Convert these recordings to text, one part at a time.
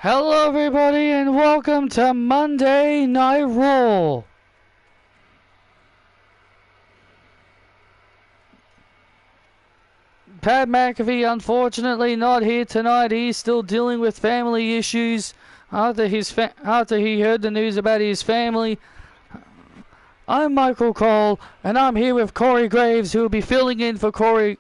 Hello everybody and welcome to Monday Night Raw. Pat McAfee unfortunately not here tonight. He's still dealing with family issues after he heard the news about his family. I'm Michael Cole and I'm here with Corey Graves, who will be filling in for Corey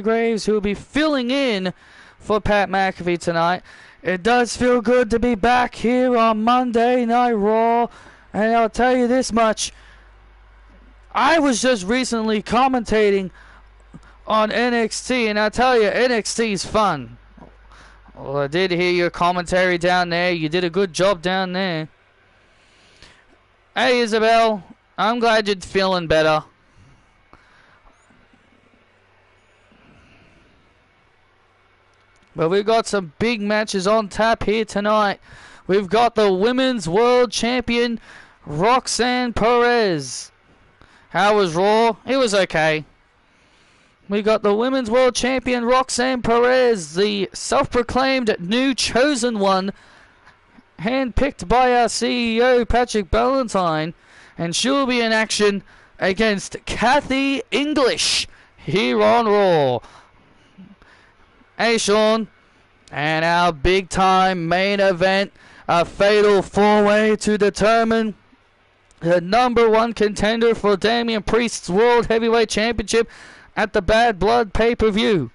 Graves, who will be filling in for Pat McAfee tonight. It does feel good to be back here on Monday Night Raw, and I'll tell you this much. I was just recently commentating on NXT, and I'll tell you, NXT's fun. Well, I did hear your commentary down there. You did a good job down there. Hey, Isabel, I'm glad you're feeling better. But we've got some big matches on tap here tonight. We've got the Women's World Champion, Roxanne Perez. How was Raw? It was okay. We got the Women's World Champion, Roxanne Perez, the self-proclaimed new chosen one, handpicked by our CEO, Patrick Ballantyne. And she'll be in action against Kathy English here on Raw. Hey, Sean. And our big-time main event, a fatal four-way to determine the #1 contender for Damian Priest's World Heavyweight Championship at the Bad Blood pay-per-view.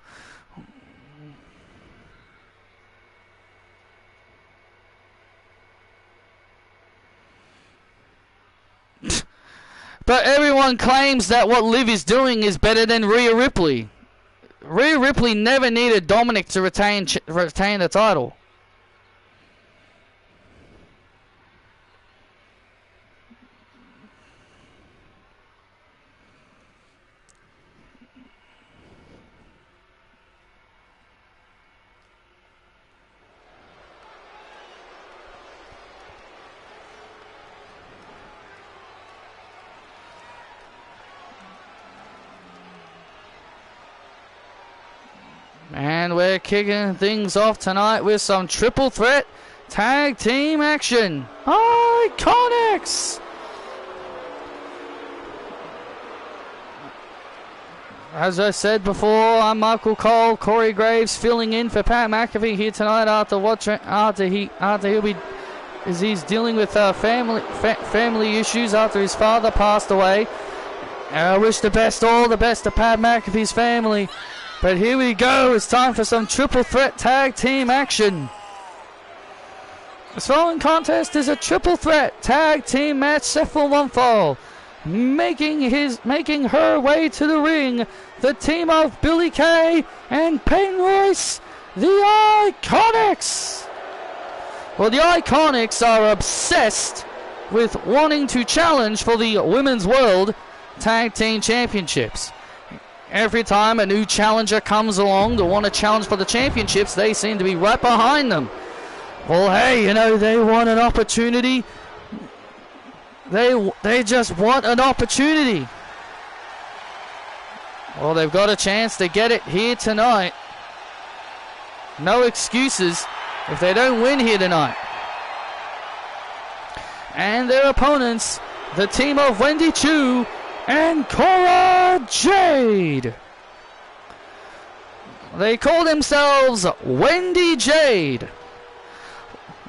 But everyone claims that what Liv is doing is better than Rhea Ripley. Rhea Ripley never needed Dominic to retain the title. And we're kicking things off tonight with some triple threat tag team action. Iconics! As I said before, I'm Michael Cole, Corey Graves filling in for Pat McAfee here tonight he's dealing with family issues after his father passed away. I wish all the best to Pat McAfee's family. But here we go, it's time for some triple threat tag team action. This following contest is a triple threat tag team match set for one fall. Making her way to the ring, the team of Billy Kay and Peyton Royce, the Iconics. Well, the Iconics are obsessed with wanting to challenge for the Women's World Tag Team Championships. Every time a new challenger comes along to want to challenge for the championships, they seem to be right behind them. Well, hey, they want an opportunity. They just want an opportunity. Well, they've got a chance to get it here tonight. No excuses if they don't win here tonight. And their opponents, the team of Wendy Chu and Cora Jade. They call themselves Wendy Jade.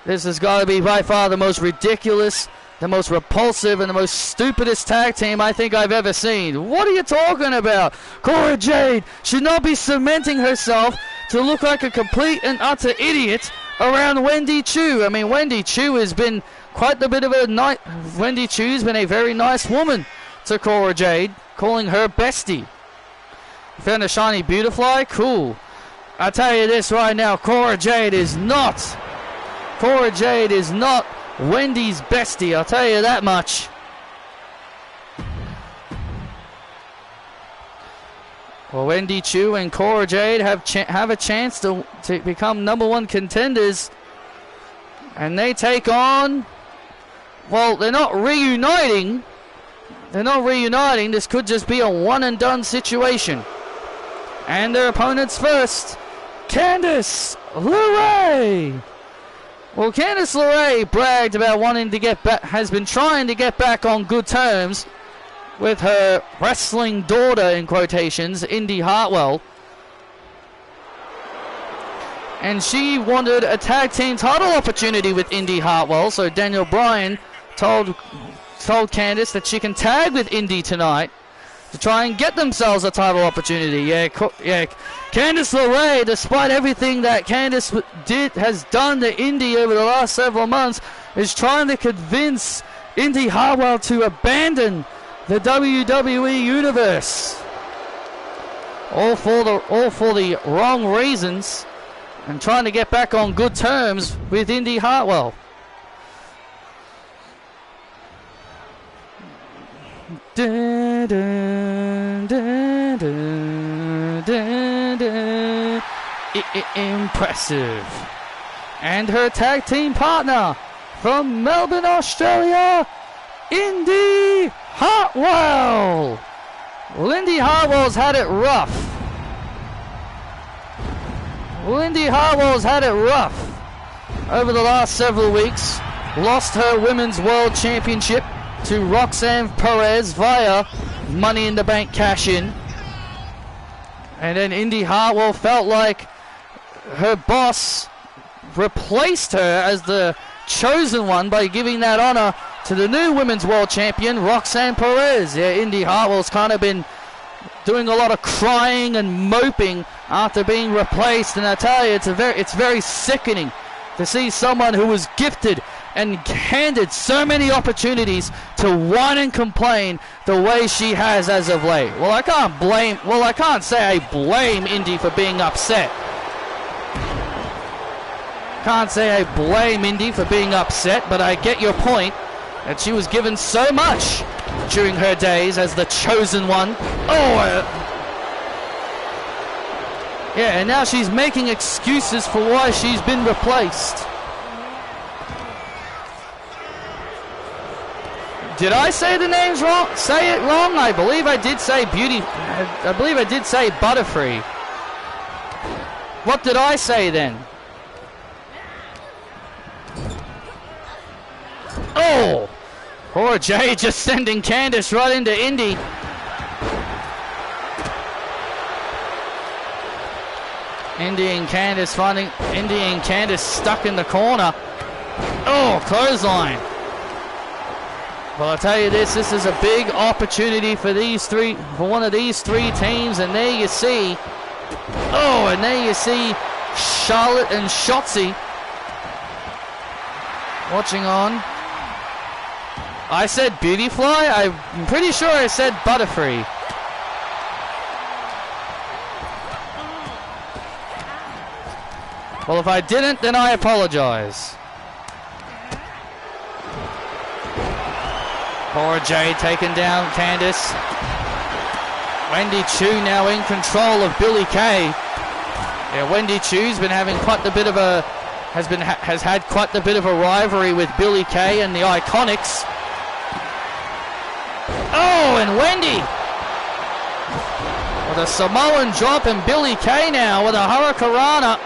This has got to be by far the most ridiculous, the most repulsive, and the most stupidest tag team I think I've ever seen. What are you talking about? Cora Jade should not be cementing herself to look like a complete and utter idiot around Wendy Chu. I mean, Wendy Chu has been quite a bit of a night. Wendy Chu's been a very nice woman to Cora Jade, calling her bestie. Found a shiny Beautifly? Cool. I tell you this right now, Cora Jade is not Wendy's bestie, I'll tell you that much. Well, Wendy Chu and Cora Jade have a chance to become #1 contenders, and they take on, well, they're not reuniting. This could just be a one and done situation. And their opponents first, Candice LeRae Well, Candice LeRae bragged about wanting to get back, has been trying to get back on good terms with her wrestling daughter, in quotations, Indy Hartwell. And she wanted a tag team title opportunity with Indy Hartwell, so Daniel Bryan told Candice that she can tag with Indy tonight to try and get themselves a title opportunity. Candice LeRae, despite everything that Candice has done to Indy over the last several months, is trying to convince Indy Hartwell to abandon the WWE Universe. All for the wrong reasons, and trying to get back on good terms with Indy Hartwell. Dun, dun, dun, dun, dun, dun. Impressive. And her tag team partner from Melbourne, Australia, Indy Hartwell. Well, Indy Hartwell's had it rough. Over the last several weeks. Lost her Women's World Championship to Roxanne Perez via Money in the Bank cash-in. And then Indy Hartwell felt like her boss replaced her as the chosen one by giving that honor to the new Women's World Champion, Roxanne Perez. Yeah, Indy Hartwell's kind of been doing a lot of crying and moping after being replaced, and I tell you, it's very sickening to see someone who was gifted and handed so many opportunities to whine and complain the way she has as of late. Well, I can't say I blame Indy for being upset. Can't say I blame Indy for being upset, but I get your point that she was given so much during her days as the chosen one. Yeah, and now she's making excuses for why she's been replaced. Did I say the names wrong? Say it wrong? I believe I did say I believe I did say Butterfree. What did I say then? Oh! Poor Jay just sending Candice right into Indy. Indy and Candice stuck in the corner. Oh, clothesline. Well, I'll tell you this is a big opportunity for one of these three teams, and there you see, Charlotte and Shotzi watching on. I said Beautyfly. I'm pretty sure I said Butterfree. Well, if I didn't, then I apologize. Poor Jay taking down Candice. Wendy Chu now in control of Billie Kay. Yeah, Wendy Chu's been having quite a bit of a has had quite a bit of a rivalry with Billie Kay and the Iconics. Oh, and Wendy with a Samoan drop, and Billie Kay now with a Hurricanrana.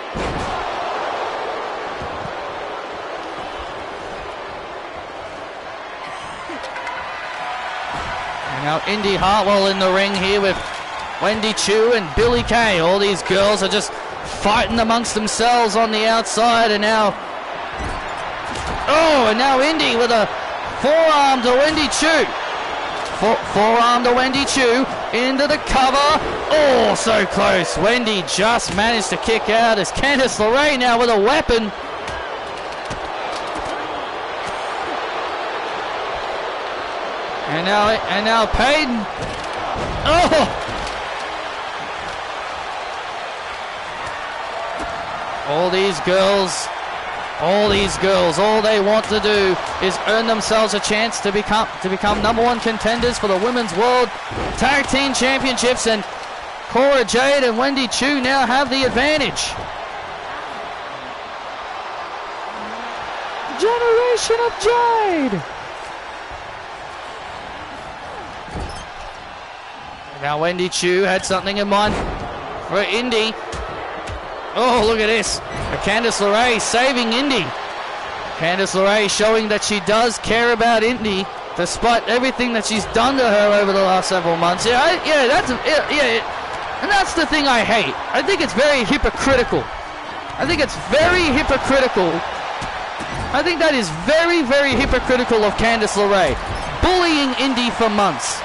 And now Indy Hartwell in the ring here with Wendy Chu and Billie Kay. All these girls are just fighting amongst themselves on the outside, and now Indy with a forearm to Wendy Chu. Forearm to Wendy Chu into the cover. Oh, so close. Wendy just managed to kick out as Candice LeRae now with a weapon. And now Peyton. Oh! All these girls, all they want to do is earn themselves a chance to become #1 contenders for the Women's World Tag Team Championships, and Cora Jade and Wendy Chu now have the advantage. Generation of Jade. Now Wendy Chu had something in mind for Indy. Oh, look at this. Candice LeRae saving Indy. Candice LeRae showing that she does care about Indy, despite everything that she's done to her over the last several months. And that's the thing I hate. I think it's very hypocritical. I think it's very hypocritical. I think that is very, very hypocritical of Candice LeRae. Bullying Indy for months.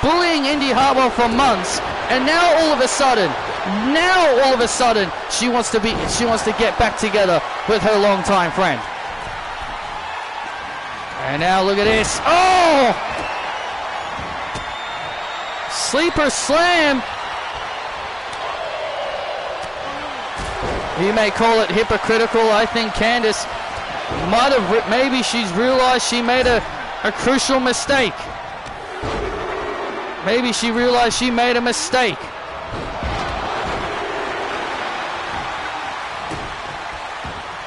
Bullying Indy Hartwell for months. And now all of a sudden, she wants to get back together with her longtime friend. And now look at this. Oh! Sleeper slam. You may call it hypocritical. I think Candice might have, maybe she's realized she made a crucial mistake. Maybe she realized she made a mistake.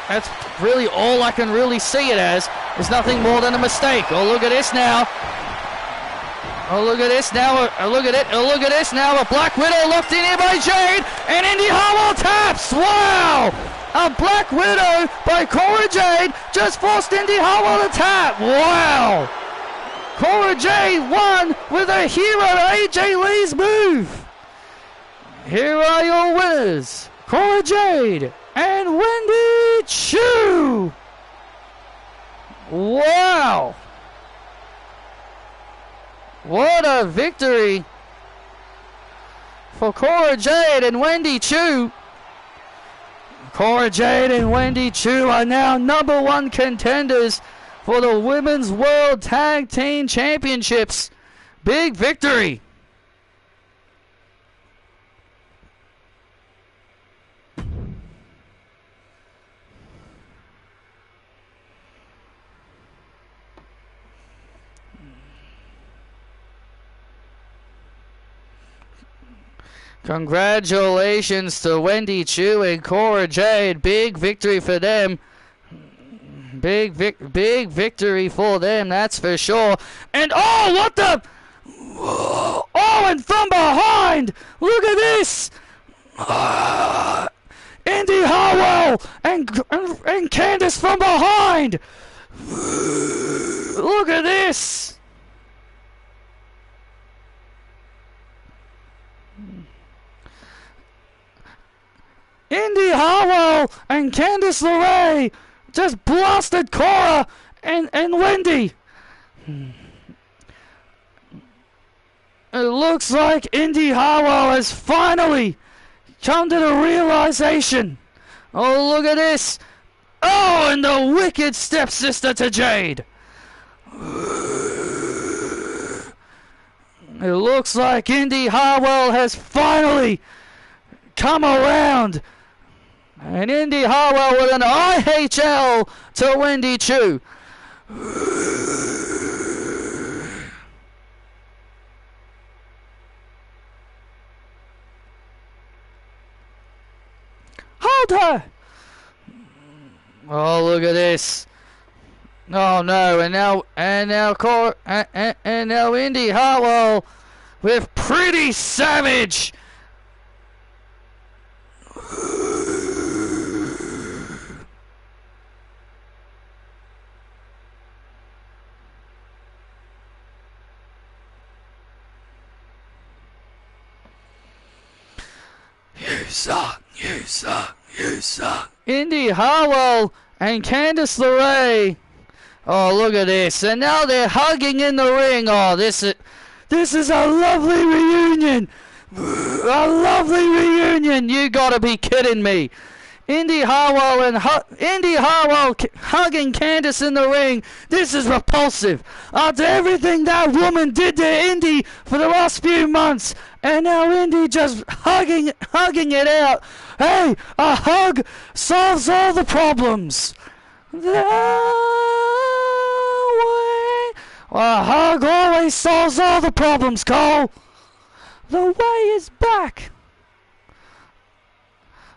That's really all I can really see it as. It's nothing more than a mistake. Oh, look at this now. Oh, look at this now. Oh, look at it. Oh, look at this now. A Black Widow locked in here by Jade. And Indy Hartwell taps. Wow. A Black Widow by Cora Jade just forced Indy Hartwell to tap. Wow. Cora Jade won with a hero AJ Lee's move. Here are your winners. Cora Jade and Wendy Chu. Wow. What a victory for Cora Jade and Wendy Chu. Cora Jade and Wendy Chu are now #1 contenders for the Women's World Tag Team Championships. Big victory. Congratulations to Wendy Chu and Cora Jade. Big victory for them. Big victory for them, that's for sure. And oh, what the? Oh, and from behind, look at this. Indy Hartwell and Candice from behind. Look at this. Indy Hartwell and Candice LeRae just blasted Cora and Wendy. It looks like Indy Hartwell has finally come to the realization. Oh, look at this. Oh, and the wicked stepsister to Jade. It looks like Indy Hartwell has finally come around. And Indy Hartwell with an IHL to Wendy Chu. Hold her! Oh, look at this. Oh no, and now Indy Hartwell with Pretty Savage. You suck. Indy Hartwell and Candice LeRae. Oh, look at this. And now they're hugging in the ring. Oh, this is a lovely reunion. A lovely reunion. You gotta be kidding me. Indy Hartwell hugging Candice in the ring. This is repulsive. After everything that woman did to Indy for the last few months, and now Indy just hugging it out. Hey, a hug solves all the problems. A hug always solves all the problems, Cole. The way is back.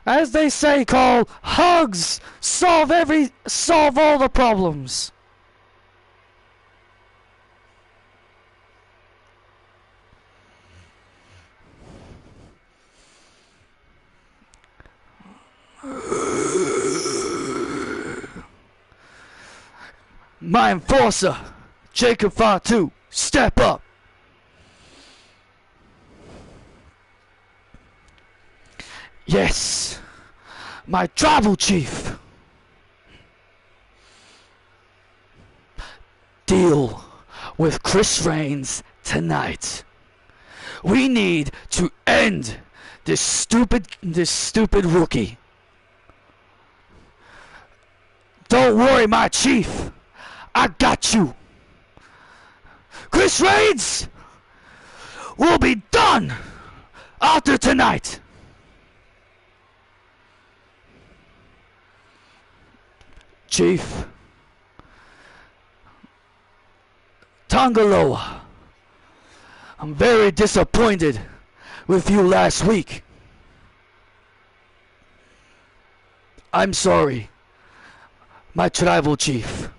As they say, Cole, hugs solve all the problems. My enforcer, Jacob Fatu, step up. Yes, my tribal chief. Deal with Chris Reigns tonight. We need to end this stupid rookie. Don't worry, my chief. I got you. Chris Reigns will be done after tonight. Chief Tongaloa, I'm very disappointed with you last week. I'm sorry, my tribal chief.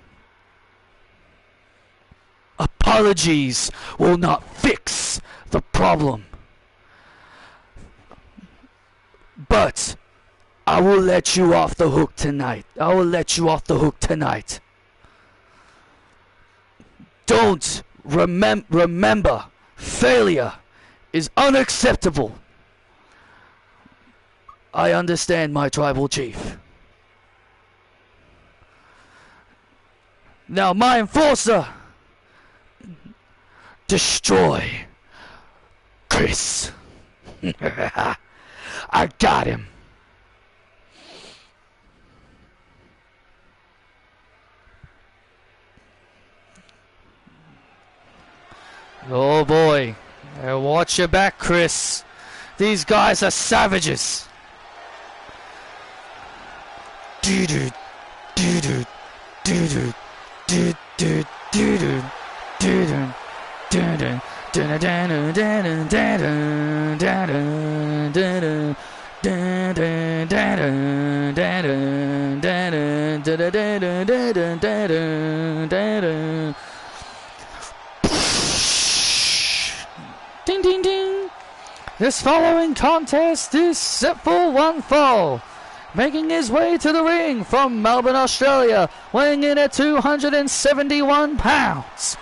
Apologies will not fix the problem. But I will let you off the hook tonight. I will let you off the hook tonight. Don't remember, failure is unacceptable. I understand, my tribal chief. Now, my enforcer, destroy Chris. I got him. Oh boy. Watch your back, Chris. These guys are savages. Doo-doo, doo-doo, doo-doo, doo-doo, doo-doo, doo-doo, doo-doo, doo-doo. Ding ding ding! This following contest is set for one fall. Making his way to the ring from Melbourne, Australia, weighing in at 271 pounds,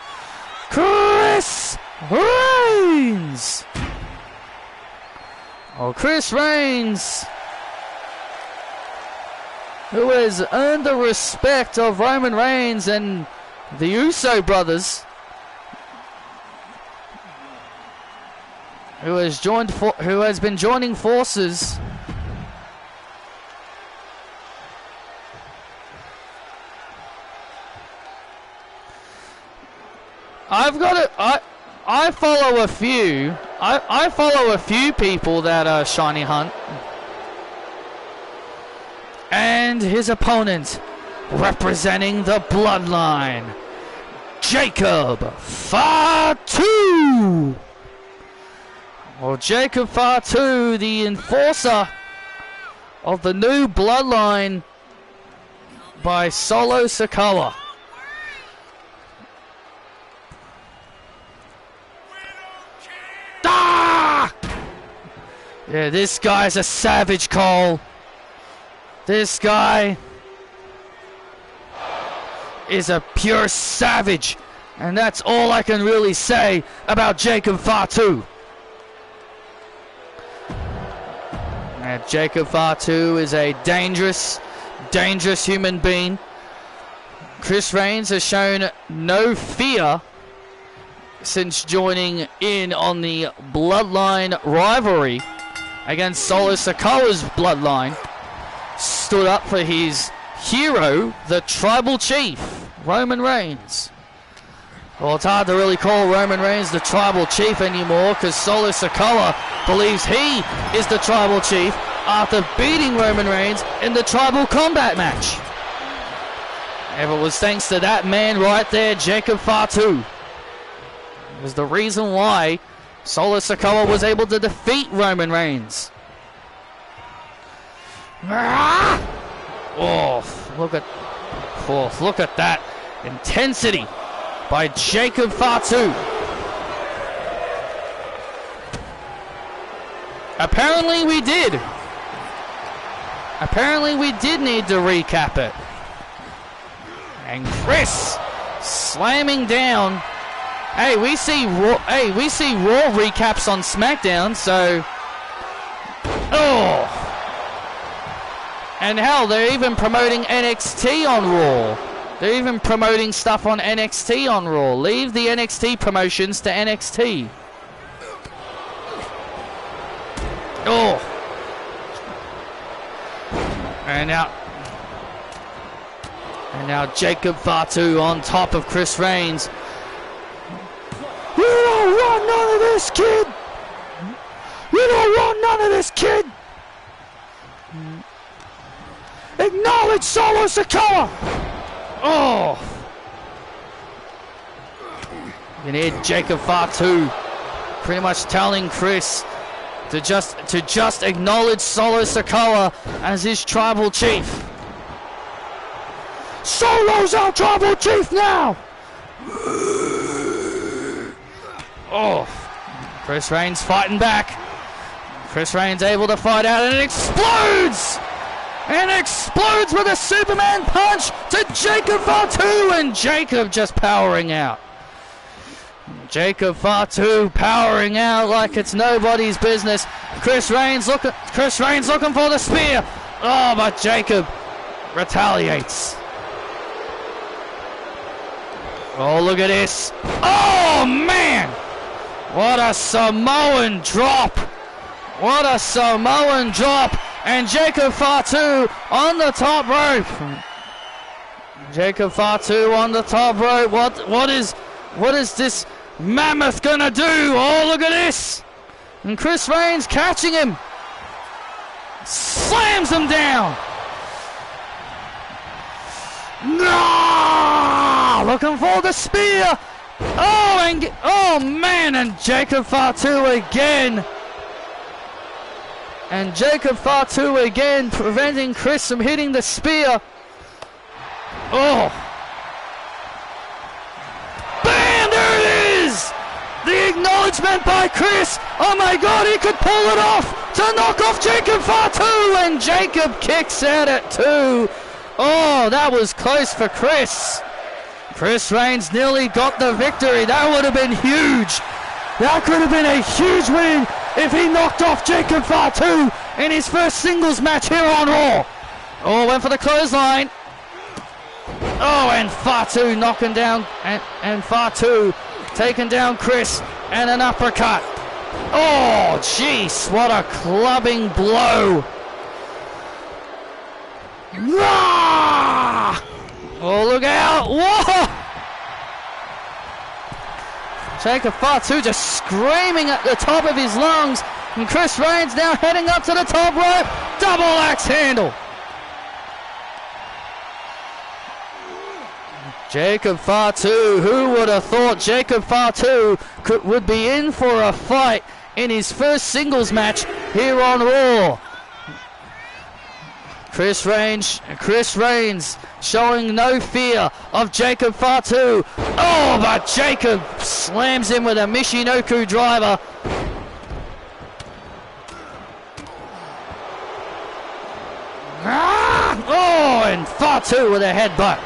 Chris Reigns! Oh, Chris Reigns, who has earned the respect of Roman Reigns and the Uso brothers, who has been joining forces I follow a few. I follow a few people that are Shiny Hunt. And his opponent, representing the bloodline, Jacob Fatu. Well, Jacob Fatu, the enforcer of the new bloodline by Solo Sikoa. Ah! Yeah, this guy's a savage, Cole. This guy is a pure savage. And that's all I can really say about Jacob Fatu. Jacob Fatu is a dangerous human being. Chris Reigns has shown no fear since joining in on the bloodline rivalry against Solo Sikoa's bloodline. Stood up for his hero, the tribal chief, Roman Reigns. Well, it's hard to really call Roman Reigns the tribal chief anymore because Solo Sikoa believes he is the tribal chief after beating Roman Reigns in the tribal combat match. And it was thanks to that man right there, Jacob Fatu. It was the reason why Solo Sikoa was able to defeat Roman Reigns. Oh, look at that intensity by Jacob Fatu. Apparently we did need to recap it. And Chris slamming down. Hey, we see Raw recaps on SmackDown, so... Oh! And hell, they're even promoting NXT on Raw. They're even promoting stuff on NXT on Raw. Leave the NXT promotions to NXT. Oh! And now Jacob Fatu on top of Chris Reigns. You don't want none of this, kid! You don't want none of this, kid! Acknowledge Solo Sikoa! Oh! You can hear Jacob Fatu pretty much telling Chris to just acknowledge Solo Sikoa as his tribal chief. Solo's our tribal chief now! Oh, Chris Reigns fighting back. Chris Reigns able to fight out, and it explodes! And explodes with a Superman punch to Jacob Fatu, and Jacob just powering out. Jacob Fatu powering out like it's nobody's business. Chris Reigns looking for the spear. Oh, but Jacob retaliates. Oh, look at this. Oh, man! What a Samoan drop. What a Samoan drop. And Jacob Fatu on the top rope. Jacob Fatu on the top rope. What is this mammoth gonna do? Oh, look at this. And Chris Reigns catching him. Slams him down. No! Looking for the spear. Oh man, and Jacob Fatu again. And Jacob Fatu again preventing Chris from hitting the spear. Oh. Bam! There it is! The acknowledgement by Chris. Oh my God, he could pull it off to knock off Jacob Fatu. And Jacob kicks out at 2. Oh, that was close for Chris. Chris Reigns nearly got the victory. That would have been huge. That could have been a huge win if he knocked off Jacob Fatu in his first singles match here on Raw. Oh, went for the clothesline. Oh, and Fatu knocking down, and Fatu taking down Chris, and an uppercut. Oh, jeez, what a clubbing blow. Ah! Oh, look out. Whoa! Jacob Fatu just screaming at the top of his lungs. And Chris Reigns now heading up to the top rope. Double axe handle. Jacob Fatu. Who would have thought Jacob Fatu would be in for a fight in his first singles match here on Raw? Chris Reigns showing no fear of Jacob Fatu. Oh, but Jacob slams him with a Michinoku driver. Oh, and Fatu with a headbutt.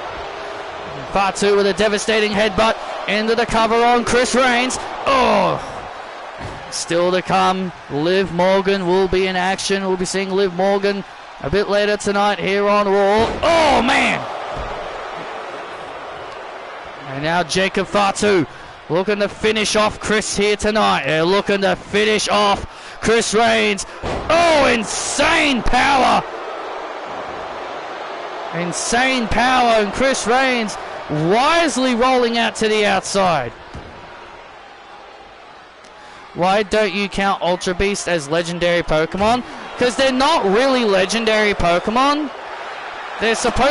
Fatu with a devastating headbutt into the cover on Chris Reigns. Oh, still to come. Liv Morgan will be in action. We'll be seeing Liv Morgan a bit later tonight here on Raw. Oh, man! And now Jacob Fatu looking to finish off Chris here tonight. They're looking to finish off Chris Reigns. Oh, insane power! Insane power, and Chris Reigns wisely rolling out to the outside. Why don't you count Ultra Beast as legendary Pokemon? Because they're not really legendary Pokemon. They're straight.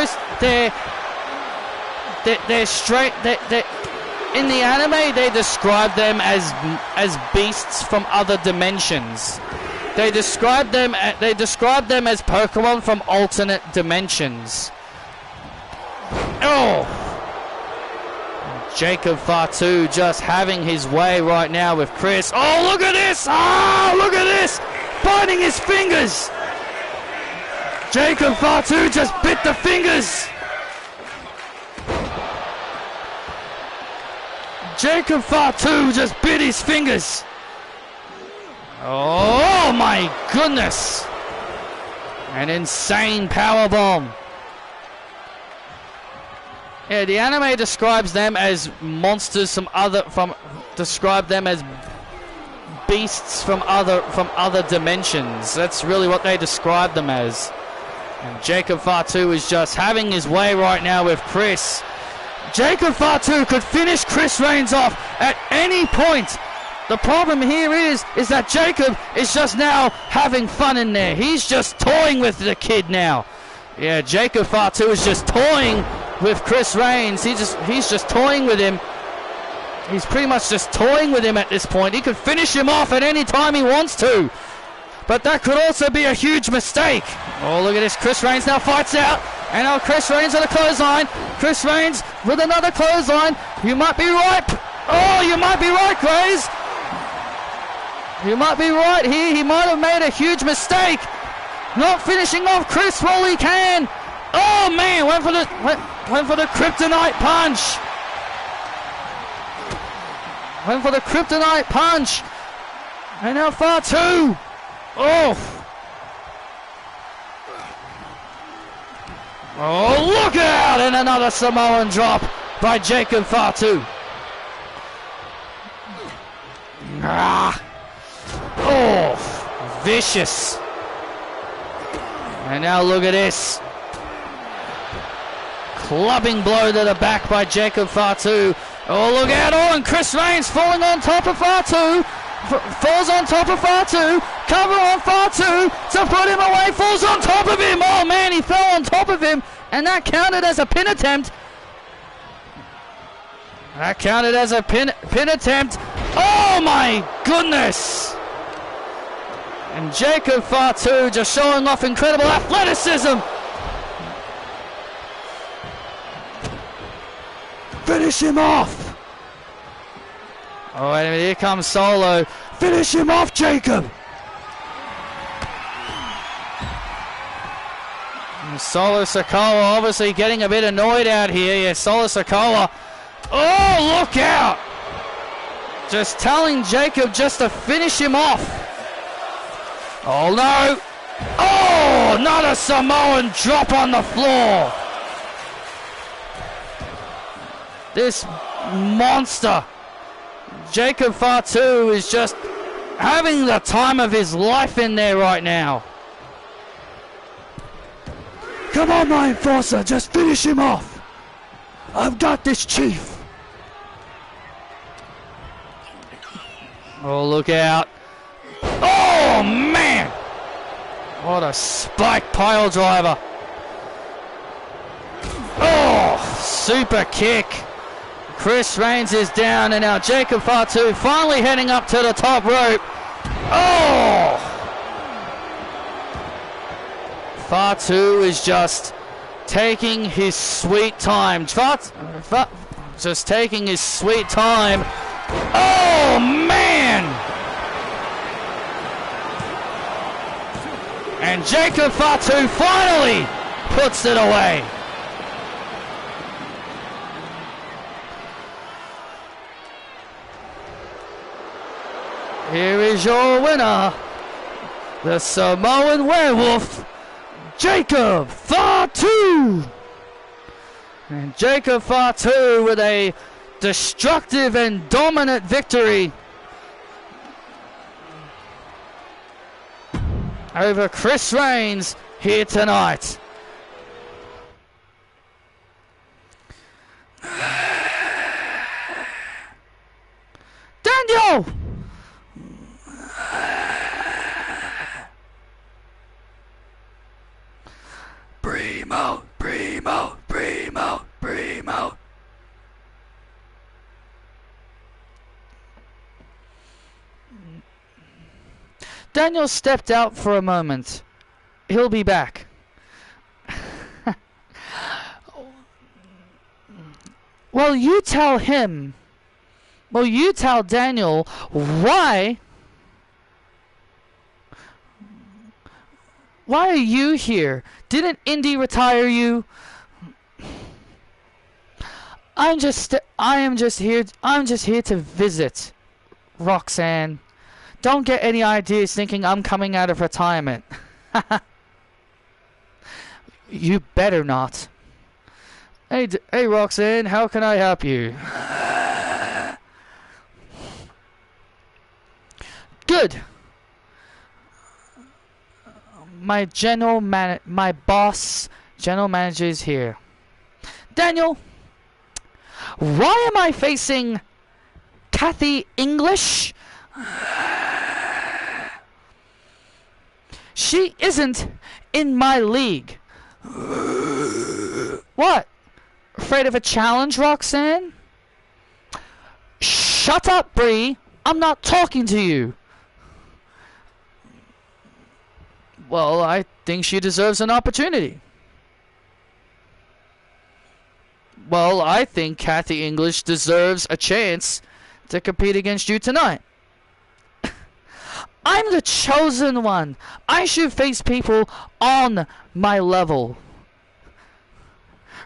In the anime, they describe them as beasts from other dimensions. They describe them as Pokemon from alternate dimensions. Oh! Jacob Fatu just having his way right now with Chris. Oh, look at this! Oh, look at this! Biting his fingers! Jacob Fatu just bit the fingers! Jacob Fatu just bit his fingers. Oh my goodness. An insane powerbomb. Yeah, the anime describes them as monsters describe them as beasts from other dimensions. That's really what they describe them as. And Jacob Fatu is just having his way right now with Chris. Jacob Fatu could finish Chris Reigns off at any point. The problem here is that Jacob is just now having fun in there. He's just toying with the kid now. Yeah, Jacob Fatu is just toying with Chris Reigns. He's just toying with him. He's pretty much just toying with him at this point. He could finish him off at any time he wants to. But that could also be a huge mistake. Oh, look at this. Chris Reigns now fights out. And now Chris Reigns with a clothesline. Chris Reigns with another clothesline. You might be right. Oh, you might be right, Grays. You might be right here. He might have made a huge mistake. Not finishing off Chris while he can. Oh, man. Went for the kryptonite punch. Went for the kryptonite punch. And now Fatu. Oh. Oh, look out. And another Samoan drop by Jacob Fatu. Ah. Oh, vicious. And now look at this. Clubbing blow to the back by Jacob Fatu. Oh, look out. Oh, and Chris Reigns falling on top of Fatu. Falls on top of Fatu. Cover on Fatu to put him away. Falls on top of him. Oh, man, he fell on top of him. And that counted as a pin attempt. That counted as a pin attempt. Oh, my goodness. And Jacob Fatu just showing off incredible athleticism. Finish him off. Oh, wait a minute. Here comes Solo. Finish him off, Jacob. And Solo Sikoa obviously getting a bit annoyed out here. Yeah, Solo Sikoa. Oh, look out. Just telling Jacob just to finish him off. Oh, no. Oh, another Samoan drop on the floor. This monster, Jacob Fatu, is just having the time of his life in there right now. Come on, my enforcer, just finish him off. I've got this, Chief. Oh, look out. Oh, man. What a spike pile driver. Oh, super kick. Chris Reigns is down, and now Jacob Fatu finally heading up to the top rope. Oh! Fatu is just taking his sweet time. Just taking his sweet time. Oh, man! And Jacob Fatu finally puts it away. Here is your winner, the Samoan Werewolf, Jacob Fatu. And Jacob Fatu with a destructive and dominant victory over Chris Reigns here tonight. Daniel! Primo, primo, primo, primo. Daniel stepped out for a moment. He'll be back. Well, you tell him. Well, you tell Daniel why are you here? Didn't Indy retire you? I am just here to visit, Roxanne. Don't get any ideas thinking I'm coming out of retirement. You better not. Hey, Roxanne, how can I help you? Good. My boss, general manager is here. Daniel, why am I facing Kathy English? She isn't in my league. What? Afraid of a challenge, Roxanne? Shut up, Bree. I'm not talking to you. Well, I think she deserves an opportunity. Well, I think Kathy English deserves a chance to compete against you tonight. I'm the chosen one. I should face people on my level.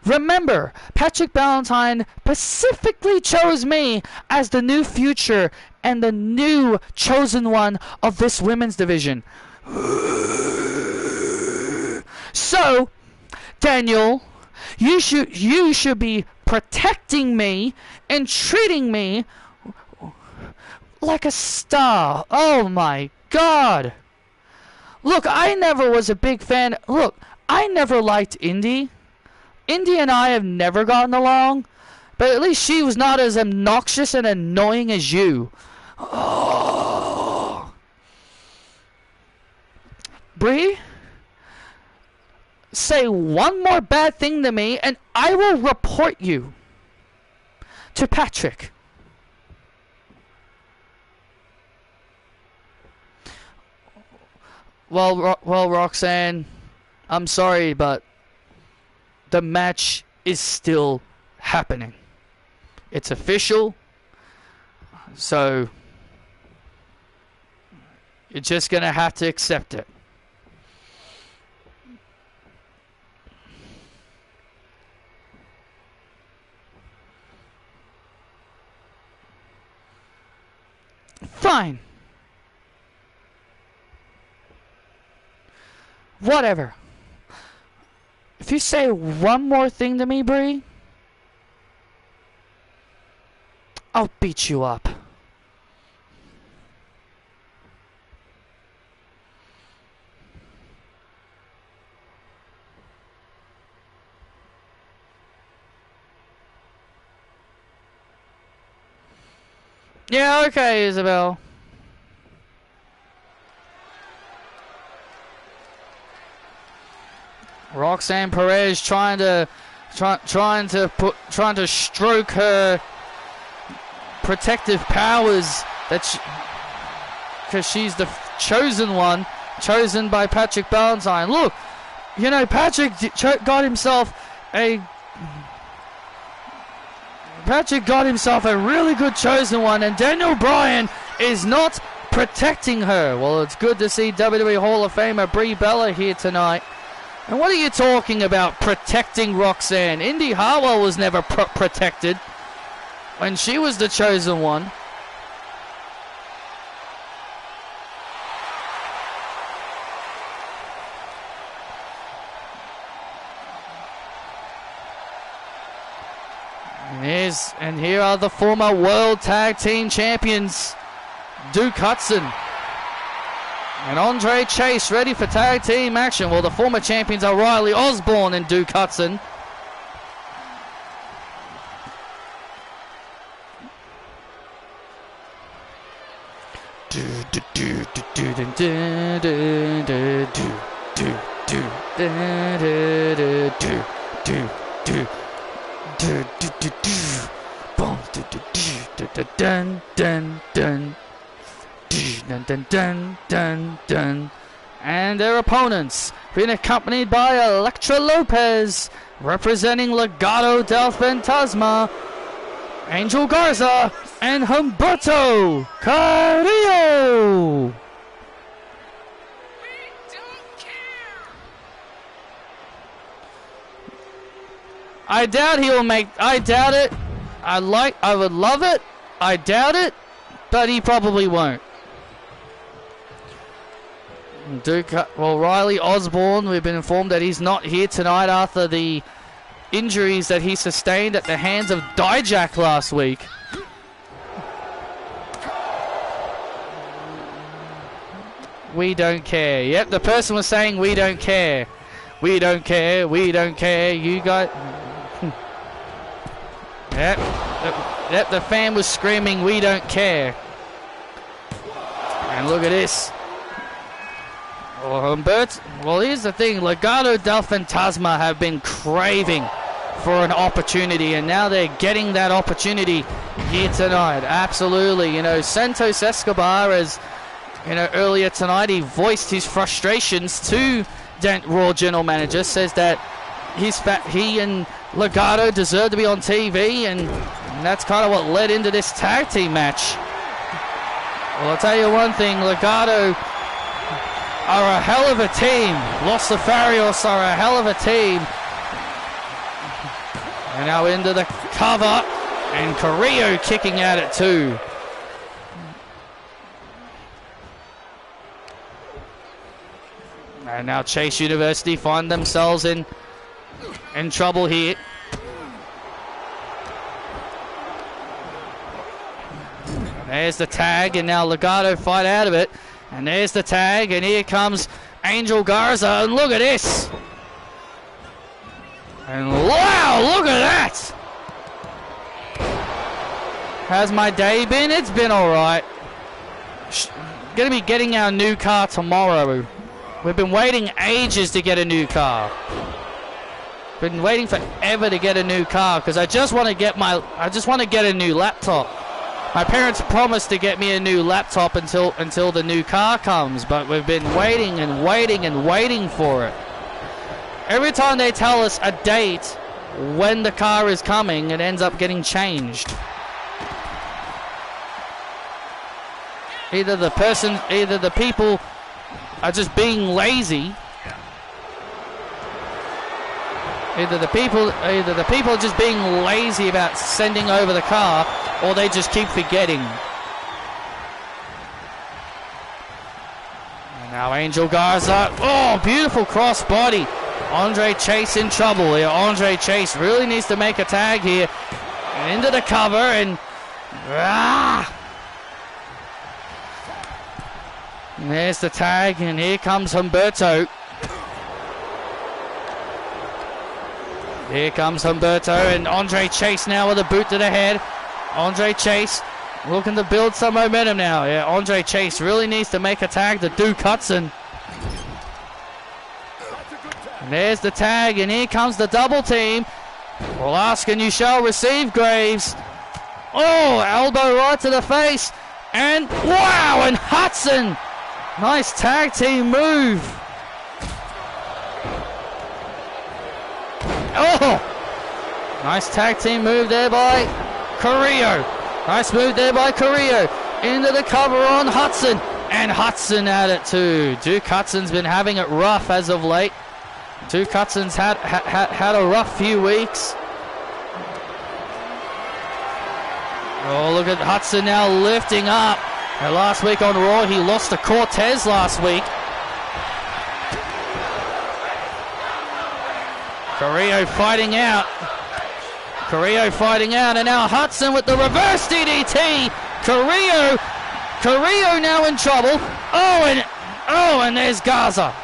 Remember, Patrick Ballantyne specifically chose me as the new future and the new chosen one of this women's division. So, Daniel, you should be protecting me and treating me like a star. Oh my God. Look, I never was a big fan. Look, I never liked Indy. Indy and I have never gotten along, but at least she was not as obnoxious and annoying as you. Oh. Bree, say one more bad thing to me and I will report you to Patrick. Well, Roxanne, I'm sorry, but the match is still happening. It's official, so you're just gonna have to accept it. Fine. Whatever. If you say one more thing to me, Bree, I'll beat you up. Yeah, okay, Isabel. Roxanne Perez trying to stroke her protective powers because she's the chosen one, chosen by Patrick Ballantyne. Look, you know, Patrick got himself a really good chosen one, and Daniel Bryan is not protecting her. Well, it's good to see WWE Hall of Famer Brie Bella here tonight. And what are you talking about, protecting Roxanne? Indy Hartwell was never protected when she was the chosen one. And here are the former World Tag Team Champions, Duke Hudson and Andre Chase, ready for tag team action. Well, the former champions are Riley Osborne and Duke Hudson. And their opponents being accompanied by Elektra Lopez, representing Legado del Fantasma, Angel Garza, and Humberto Carrillo. I doubt it. I would love it. I doubt it, but he probably won't. Riley Osborne, we've been informed that he's not here tonight after the injuries that he sustained at the hands of Dijak last week. We don't care. Yep, the person was saying we don't care. We don't care. We don't care. You guys... Yep, the fan was screaming we don't care. And look at this. Well, here's the thing. Legado del Fantasma have been craving for an opportunity, and now they're getting that opportunity here tonight. Absolutely. You know, Santos Escobar, as you know, earlier tonight, he voiced his frustrations to Raw General Manager, says that he and Legado deserve to be on TV, and that's kind of what led into this tag team match. Well, I'll tell you one thing, Legado are a hell of a team. Los Lotharios are a hell of a team. And now into the cover, and Carrillo kicking at it too. And now Chase University find themselves in trouble here. There's the tag, and now Legado fight out of it. And there's the tag, and here comes Angel Garza, and look at this. And wow, look at that. How's my day been? It's been alright. Gonna be getting our new car tomorrow. We've been waiting ages to get a new car. Been waiting forever to get a new car because I just want to get a new laptop. My parents promised to get me a new laptop until the new car comes, but we've been waiting and waiting and waiting for it. Every time they tell us a date when the car is coming, it ends up getting changed. Either the people are just being lazy. Either the people are just being lazy about sending over the car, or they just keep forgetting. And now Angel Garza. Oh, beautiful cross body. Andre Chase in trouble here. Andre Chase really needs to make a tag here. And into the cover, and and there's the tag, and here comes Humberto. Here comes Humberto, and Andre Chase now with a boot to the head. Andre Chase looking to build some momentum now. Yeah, Andre Chase really needs to make a tag to Duke Hudson. And there's the tag, and here comes the double team. We'll ask and you shall receive, Graves. Oh, elbow right to the face. And wow, and Hudson. Nice tag team move. Oh, nice tag team move there by Carrillo. Nice move there by Carrillo. Into the cover on Hudson. And Hudson at it too. Duke Hudson's been having it rough as of late. Duke Hudson's had a rough few weeks. Oh, look at Hudson now lifting up. And last week on Raw, he lost to Cortez last week. Carrillo fighting out. Carrillo fighting out, and now Hudson with the reverse DDT. Carrillo now in trouble. Oh, and there's Garza.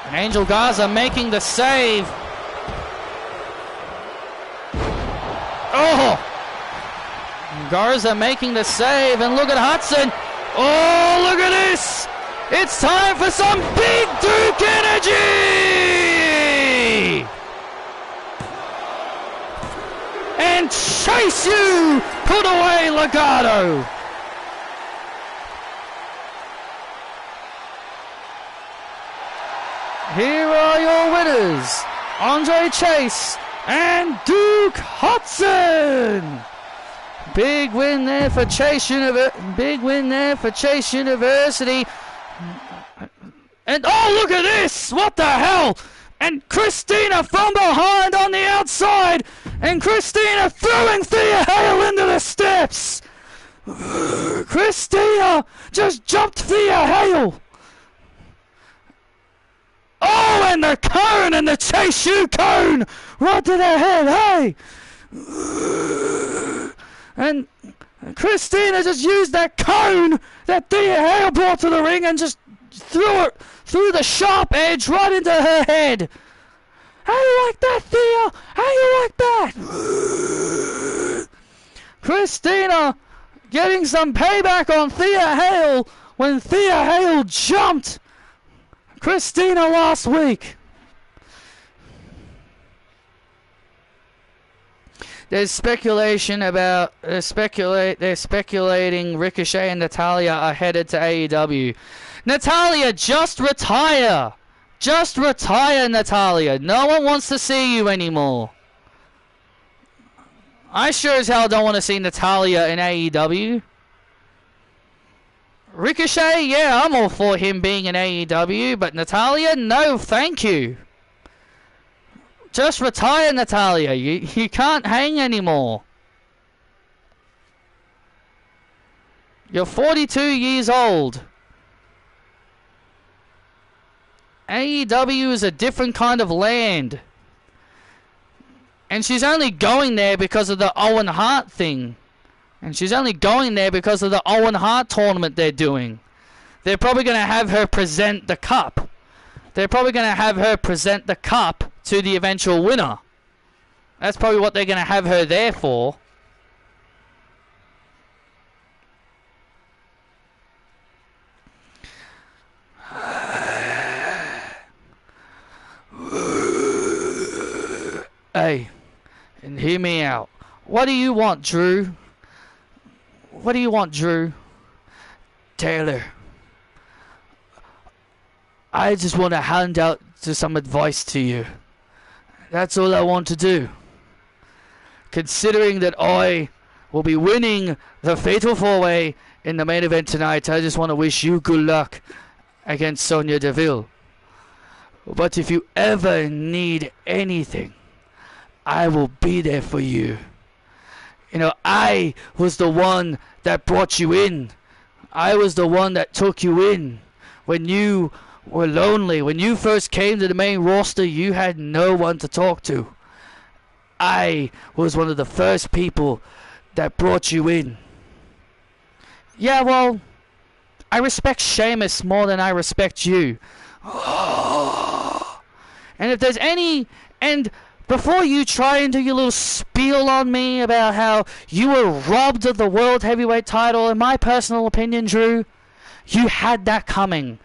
And Angel Garza making the save. Oh! Garza making the save, and look at Hudson. Oh, look at this! It's time for some big Duke energy! And Chase you! Put away Legado! Here are your winners, Andre Chase and Duke Hudson. Big win there for Chase University. And oh, look at this! What the hell? And Christina from behind on the outside. And Christina throwing Thea Hale into the steps. Christina just jumped Thea Hale. Oh, and the cone and the Chase U cone right to the head, hey! And Christina just used that cone that Thea Hale brought to the ring and just threw the sharp edge right into her head. How you like that, Thea? How you like that? Christina getting some payback on Thea Hale when Thea Hale jumped Christina last week. There's speculation about they're speculating Ricochet and Natalya are headed to AEW. Natalya, just retire. Just retire, Natalya. No one wants to see you anymore. I sure as hell don't want to see Natalya in AEW. Ricochet, yeah, I'm all for him being in AEW, but Natalya, no, thank you. Just retire, Natalya. You can't hang anymore. You're 42 years old. AEW is a different kind of land. And she's only going there because of the Owen Hart thing. And she's only going there because of the Owen Hart tournament they're doing. They're probably going to have her present the cup. They're probably going to have her present the cup to the eventual winner. That's probably what they're going to have her there for. Hey, and hear me out. What do you want, Drew? What do you want, Drew? Taylor, I just want to hand out some advice to you. That's all I want to do. Considering that I will be winning the Fatal 4-Way in the main event tonight, I just want to wish you good luck against Sonya Deville. But if you ever need anything, I will be there for you. You know, I was the one that brought you in. I was the one that took you in when you were lonely. When you first came to the main roster, you had no one to talk to. I was one of the first people that brought you in. Yeah, well, I respect Sheamus more than I respect you. And if there's any... And before you try and do your little spiel on me about how you were robbed of the World Heavyweight title, in my personal opinion, Drew, you had that coming.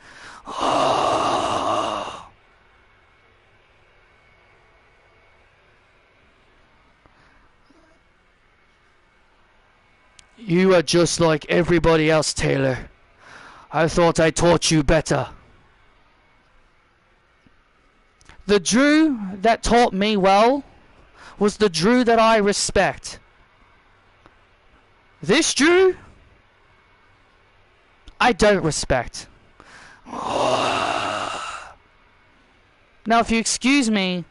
You are just like everybody else, Taylor. I thought I taught you better. The Drew that taught me well was the Drew that I respect. This Drew, I don't respect. Now, if you excuse me,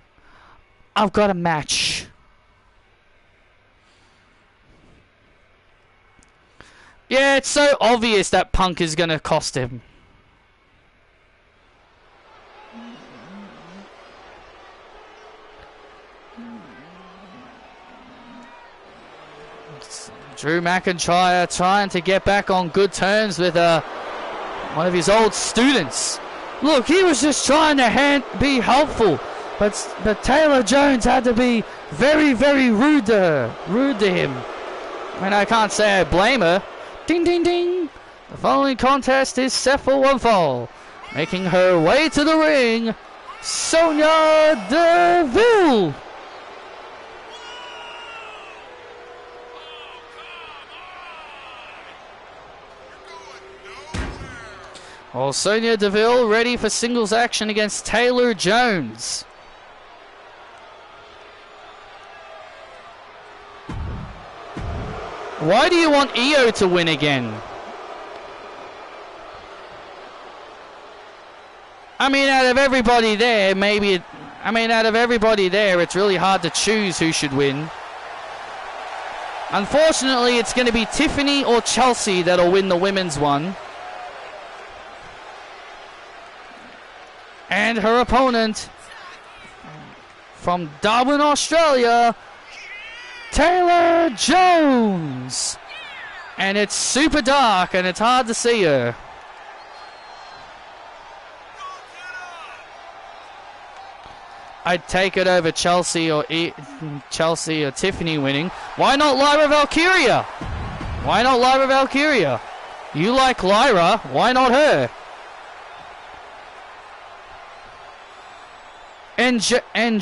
I've got a match. Yeah, it's so obvious that Punk is going to cost him. Drew McIntyre trying to get back on good terms with one of his old students. Look, he was just trying to be helpful, but Taylor Jones had to be very, very rude to him. And I can't say I blame her. Ding, ding, ding. The following contest is set for one fall. Making her way to the ring, Sonya Deville. Well, Sonya Deville ready for singles action against Taylor Jones. Why do you want Io to win again? I mean, out of everybody there, it's really hard to choose who should win. Unfortunately, it's going to be Tiffany or Chelsea that'll win the women's one. And her opponent from Darwin, Australia, Taylor Jones. And it's super dark and it's hard to see her. I'd take it over Chelsea or Tiffany winning. Why not Lyra Valkyria? Why not Lyra Valkyria? You like Lyra, why not her? And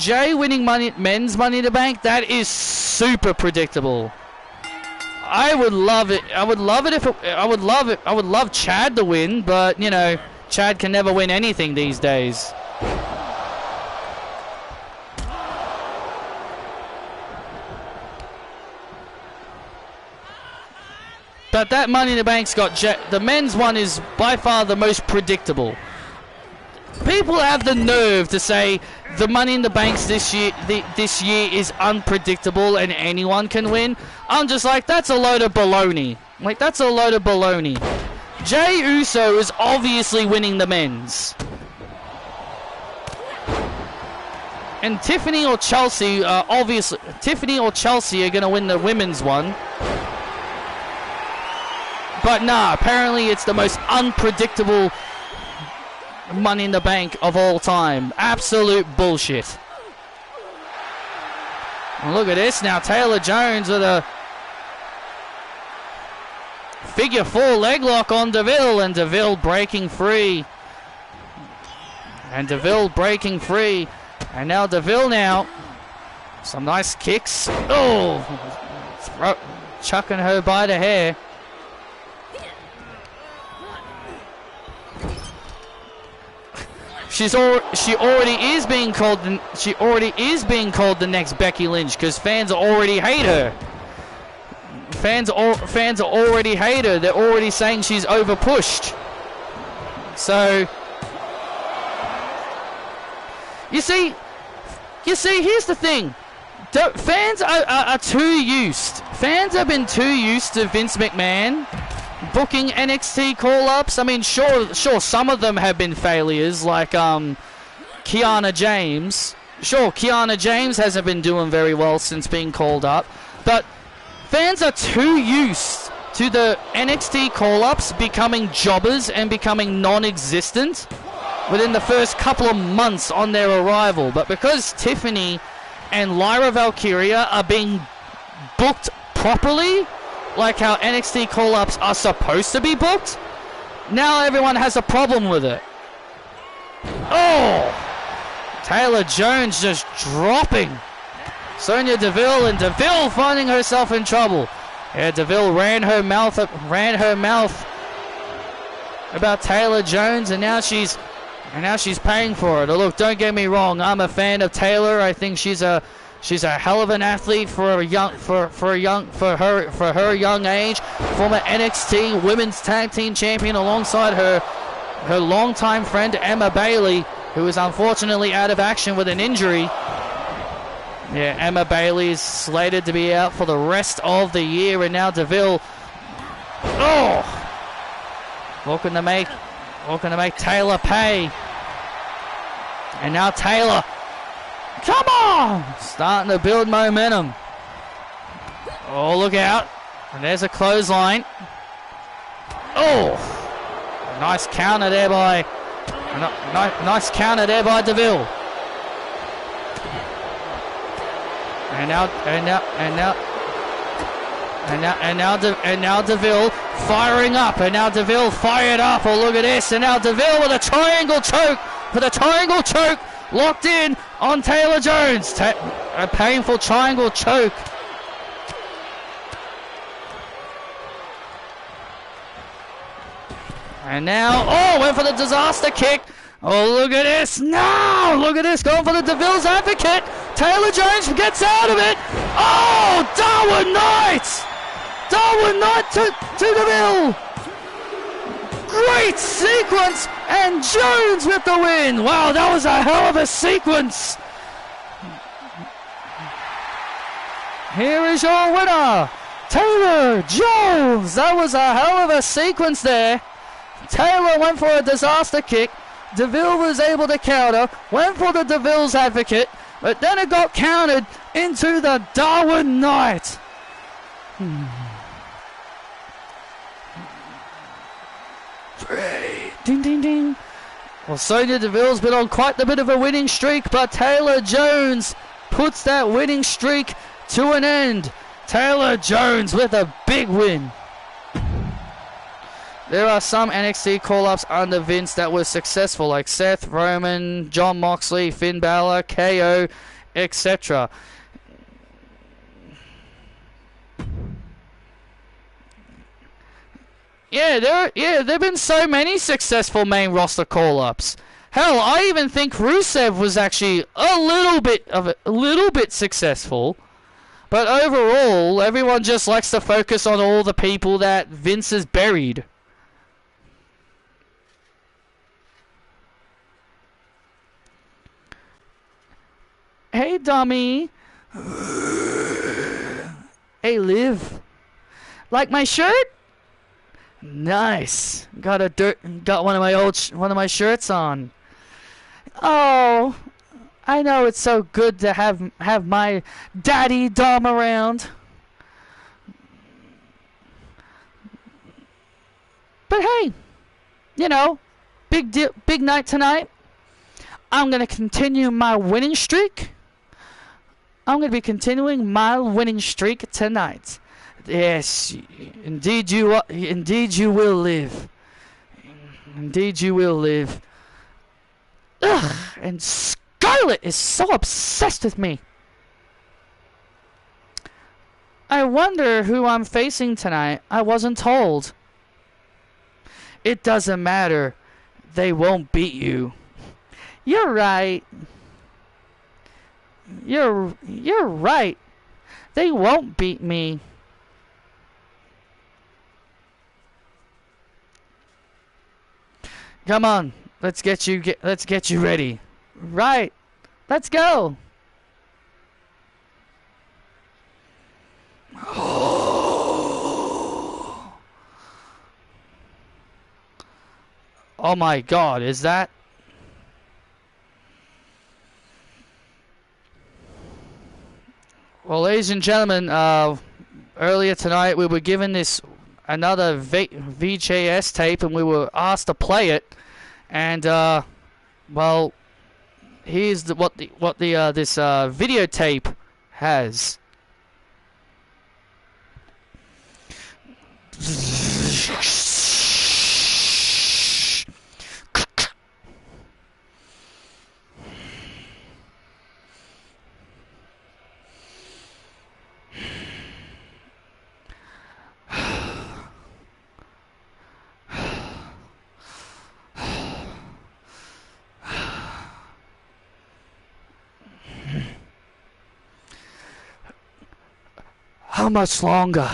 Jay winning men's Money in the Bank, that is super predictable. I would love it. I would love Chad to win, but you know, Chad can never win anything these days. But that Money in the Bank's got the men's one is by far the most predictable. People have the nerve to say the Money in the Banks this year is unpredictable and anyone can win. I'm just like, that's a load of baloney. Like, that's a load of baloney. Jey Uso is obviously winning the men's. And Tiffany or Chelsea are going to win the women's one. But nah, apparently it's the most unpredictable Money in the Bank of all time. Absolute bullshit. And look at this now. Taylor Jones with a figure 4 leg lock on DeVille. And DeVille breaking free. And now DeVille now. Some nice kicks. Oh! Chucking her by the hair. She already is being called the next Becky Lynch because fans already hate her. Fans already hate her. They're already saying she's overpushed. So you see, here's the thing. Fans are too used. Fans have been too used to Vince McMahon booking NXT call-ups. I mean, sure, some of them have been failures, like Kiana James. Sure, Kiana James hasn't been doing very well since being called up, but fans are too used to the NXT call-ups becoming jobbers and becoming non-existent within the first couple of months on their arrival. But because Tiffany and Lyra Valkyria are being booked properly, like how NXT call-ups are supposed to be booked, now everyone has a problem with it. Oh! Taylor Jones just dropping Sonya Deville, and Deville finding herself in trouble. Yeah, Deville ran her mouth about Taylor Jones, and now she's paying for it. Oh, look, don't get me wrong, I'm a fan of Taylor. I think she's a hell of an athlete for her young age. Former NXT Women's Tag Team Champion alongside her longtime friend Emma Bailey, who is unfortunately out of action with an injury. Yeah, Emma Bailey is slated to be out for the rest of the year, and now Deville, looking to make Taylor pay. And now Taylor, come on! Starting to build momentum. Oh, look out. And there's a clothesline. Oh! Nice counter there by DeVille. And now DeVille firing up. And now DeVille fired up. Oh, look at this. And now DeVille with a triangle choke. Locked in on Taylor Jones. A painful triangle choke. And now, went for the disaster kick. Oh, look at this. No, look at this. Going for the DeVille's advocate. Taylor Jones gets out of it. Oh, Darwin Knight. Darwin Knight to DeVille. Great sequence. And Jones with the win. Wow, that was a hell of a sequence. Here is your winner, Taylor Jones! That was a hell of a sequence there. Taylor went for a disaster kick. DeVille was able to counter. Went for the DeVille's advocate. But then it got countered into the Darwin Knight. Three. Ding, ding, ding. Well, Sonya Deville's been on quite a bit of a winning streak, but Taylor Jones puts that winning streak to an end. Taylor Jones with a big win. There are some NXT call-ups under Vince that were successful, like Seth Roman, Jon Moxley, Finn Balor, KO, etc. Yeah, there have been so many successful main roster call-ups. Hell, I even think Rusev was actually a little bit successful. But overall, everyone just likes to focus on all the people that Vince has buried. Hey, dummy. Hey, Liv. Like my shirt? Nice. Got one of my shirts on. Oh, I know it's so good to have my daddy Dom around. But hey, you know, big night tonight. I'm gonna continue my winning streak. I'm gonna be continuing my winning streak tonight. Yes, indeed you will live. Indeed you will live. Ugh, and Scarlett is so obsessed with me. I wonder who I'm facing tonight. I wasn't told. It doesn't matter. They won't beat you. You're right. You're right. They won't beat me. Come on, let's get you ready. Right, let's go. Oh my God, is that? Well, ladies and gentlemen, earlier tonight we were given this another VHS tape, and we were asked to play it. And well, here's what this videotape has. How much longer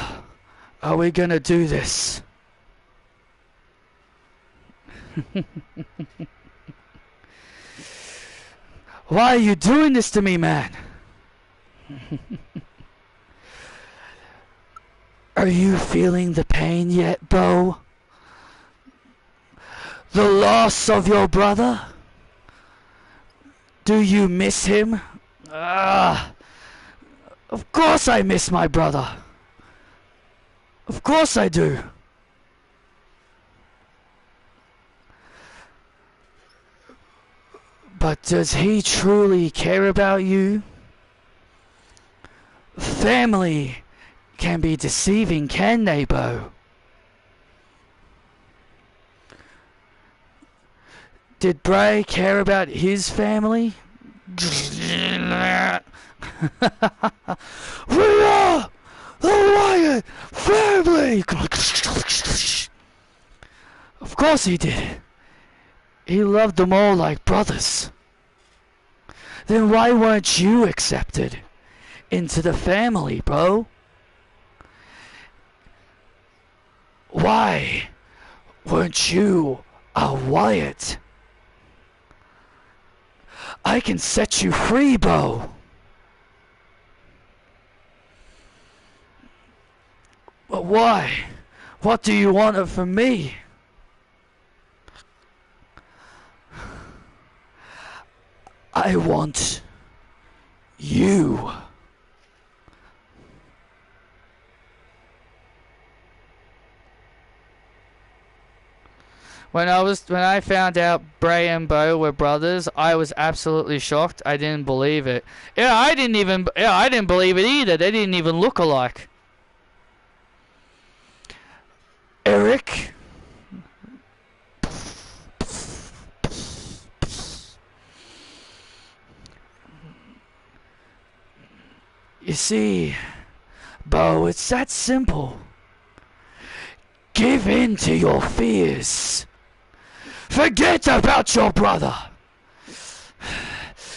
are we gonna do this? Why are you doing this to me, man? Are you feeling the pain yet, Bo? The loss of your brother? Do you miss him? Of course I miss my brother. Of course I do. But does he truly care about you? Family can be deceiving, can they, Bo? Did Bray care about his family? We are the Wyatt family! Of course he did. He loved them all like brothers. Then why weren't you accepted into the family, bro? Why weren't you a Wyatt? I can set you free, Bo. But why? What do you want from me? I want you. When I found out Bray and Bo were brothers, I was absolutely shocked. I didn't believe it. I didn't believe it either. They didn't even look alike. Eric. You see, Bo, it's that simple. Give in to your fears. Forget about your brother.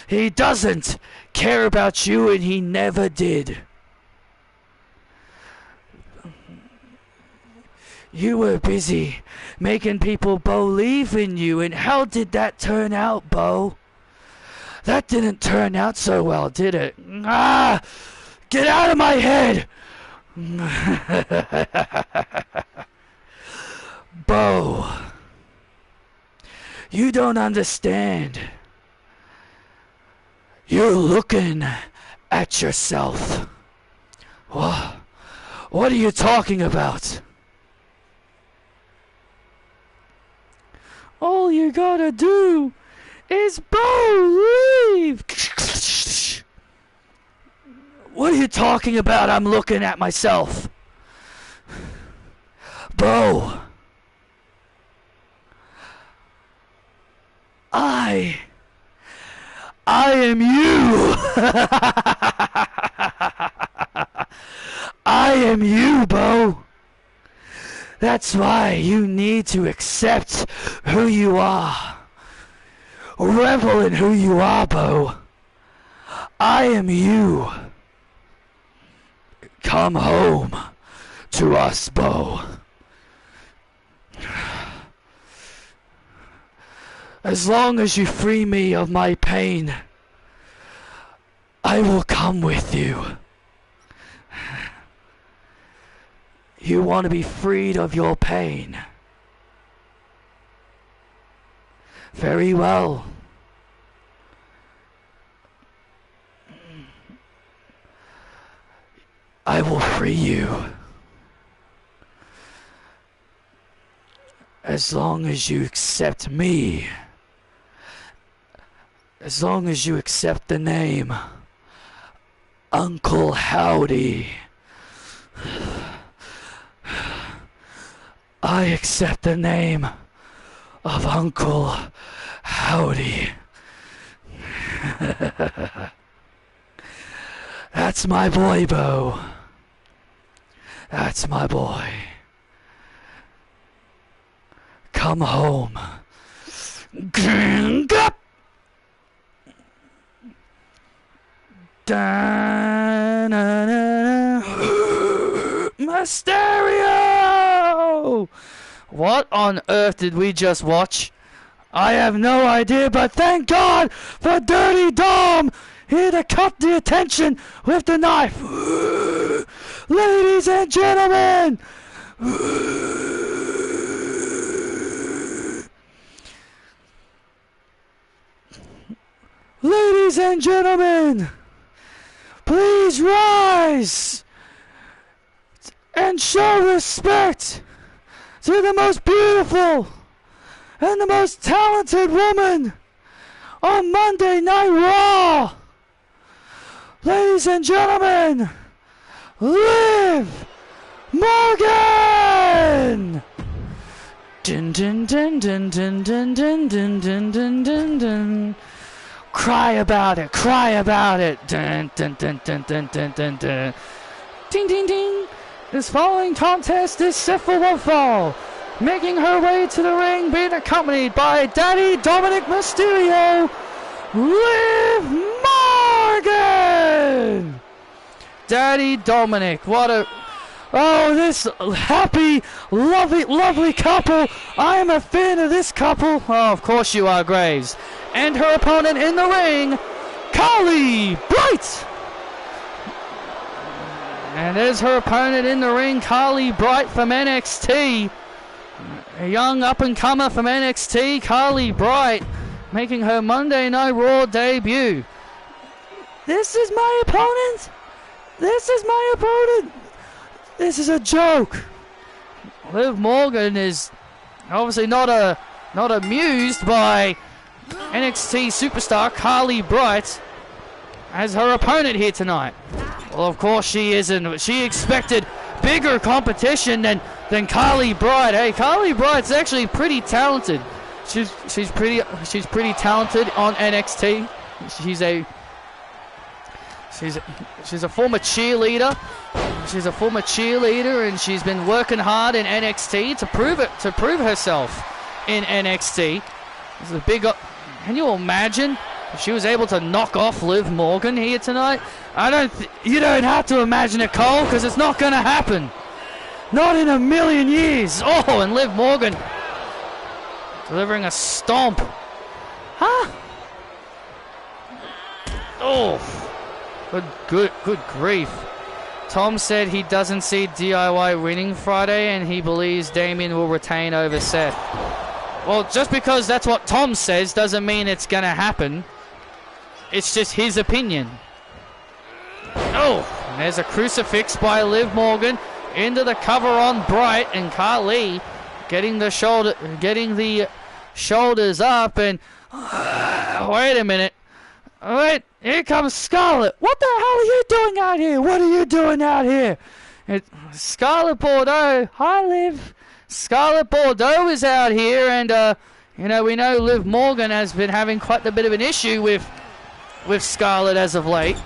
He doesn't care about you, and he never did. You were busy making people believe in you, and how did that turn out, Bo? That didn't turn out so well, did it? Ah! Get out of my head! Bo, you don't understand. You're looking at yourself. What are you talking about? All you gotta do is believe. What are you talking about? I'm looking at myself. Bo, I am you. I am you, Bo. That's why you need to accept who you are. Revel in who you are, Bo. I am you. Come home to us, Bo. As long as you free me of my pain, I will come with you. You want to be freed of your pain? Very well. I will free you. As long as you accept me. As long as you accept the name Uncle Howdy. I accept the name of Uncle Howdy. That's my boy, Bo. That's my boy. Come home. Gang up! Mysterio! What on earth did we just watch? I have no idea, but thank God for Dirty Dom here to cut the attention with the knife. Ladies and gentlemen! Ladies and gentlemen! Please rise and show respect to the most beautiful and the most talented woman on Monday Night Raw. Ladies and gentlemen, Liv Morgan! Dun dun dun dun dun dun dun dun dun dun dun dun. Cry about it, cry about it. Dun dun dun dun dun dun dun dun. Ding ding ding. This following contest is set for one fall. Making her way to the ring, being accompanied by Daddy Dominic Mysterio, Liv Morgan. Daddy Dominic, what a... Oh, this happy, lovely couple. I am a fan of this couple. Oh, of course you are, Graves. And her opponent in the ring, Carly Bright. And there's her opponent in the ring, Carly Bright from NXT. A young up-and-comer from NXT, Carly Bright, making her Monday Night Raw debut. This is my opponent. This is my opponent. This is a joke. Liv Morgan is obviously not amused by NXT superstar Carly Bright as her opponent here tonight. Well, of course she isn't. She expected bigger competition than Carly Bright. Hey, Carly Bright's actually pretty talented. She's pretty talented on NXT. She's a former cheerleader. She's a former cheerleader, and she's been working hard in NXT to prove herself in NXT. This is a big. Can you imagine if she was able to knock off Liv Morgan here tonight? You don't have to imagine it, Cole, because it's not going to happen. Not in a million years. Oh, and Liv Morgan delivering a stomp. Huh? Oh, good grief. Tom said he doesn't see DIY winning Friday, and he believes Damien will retain over Seth. Well, just because that's what Tom says doesn't mean it's going to happen. It's just his opinion. Oh, and there's a crucifix by Liv Morgan into the cover on Bright, and Carly getting the shoulders up, and wait a minute. Wait, here comes Scarlett. What the hell are you doing out here? What are you doing out here? Scarlett Bordeaux. Hi, Liv. Scarlett Bordeaux is out here, and we know Liv Morgan has been having quite a bit of an issue with Scarlett as of late.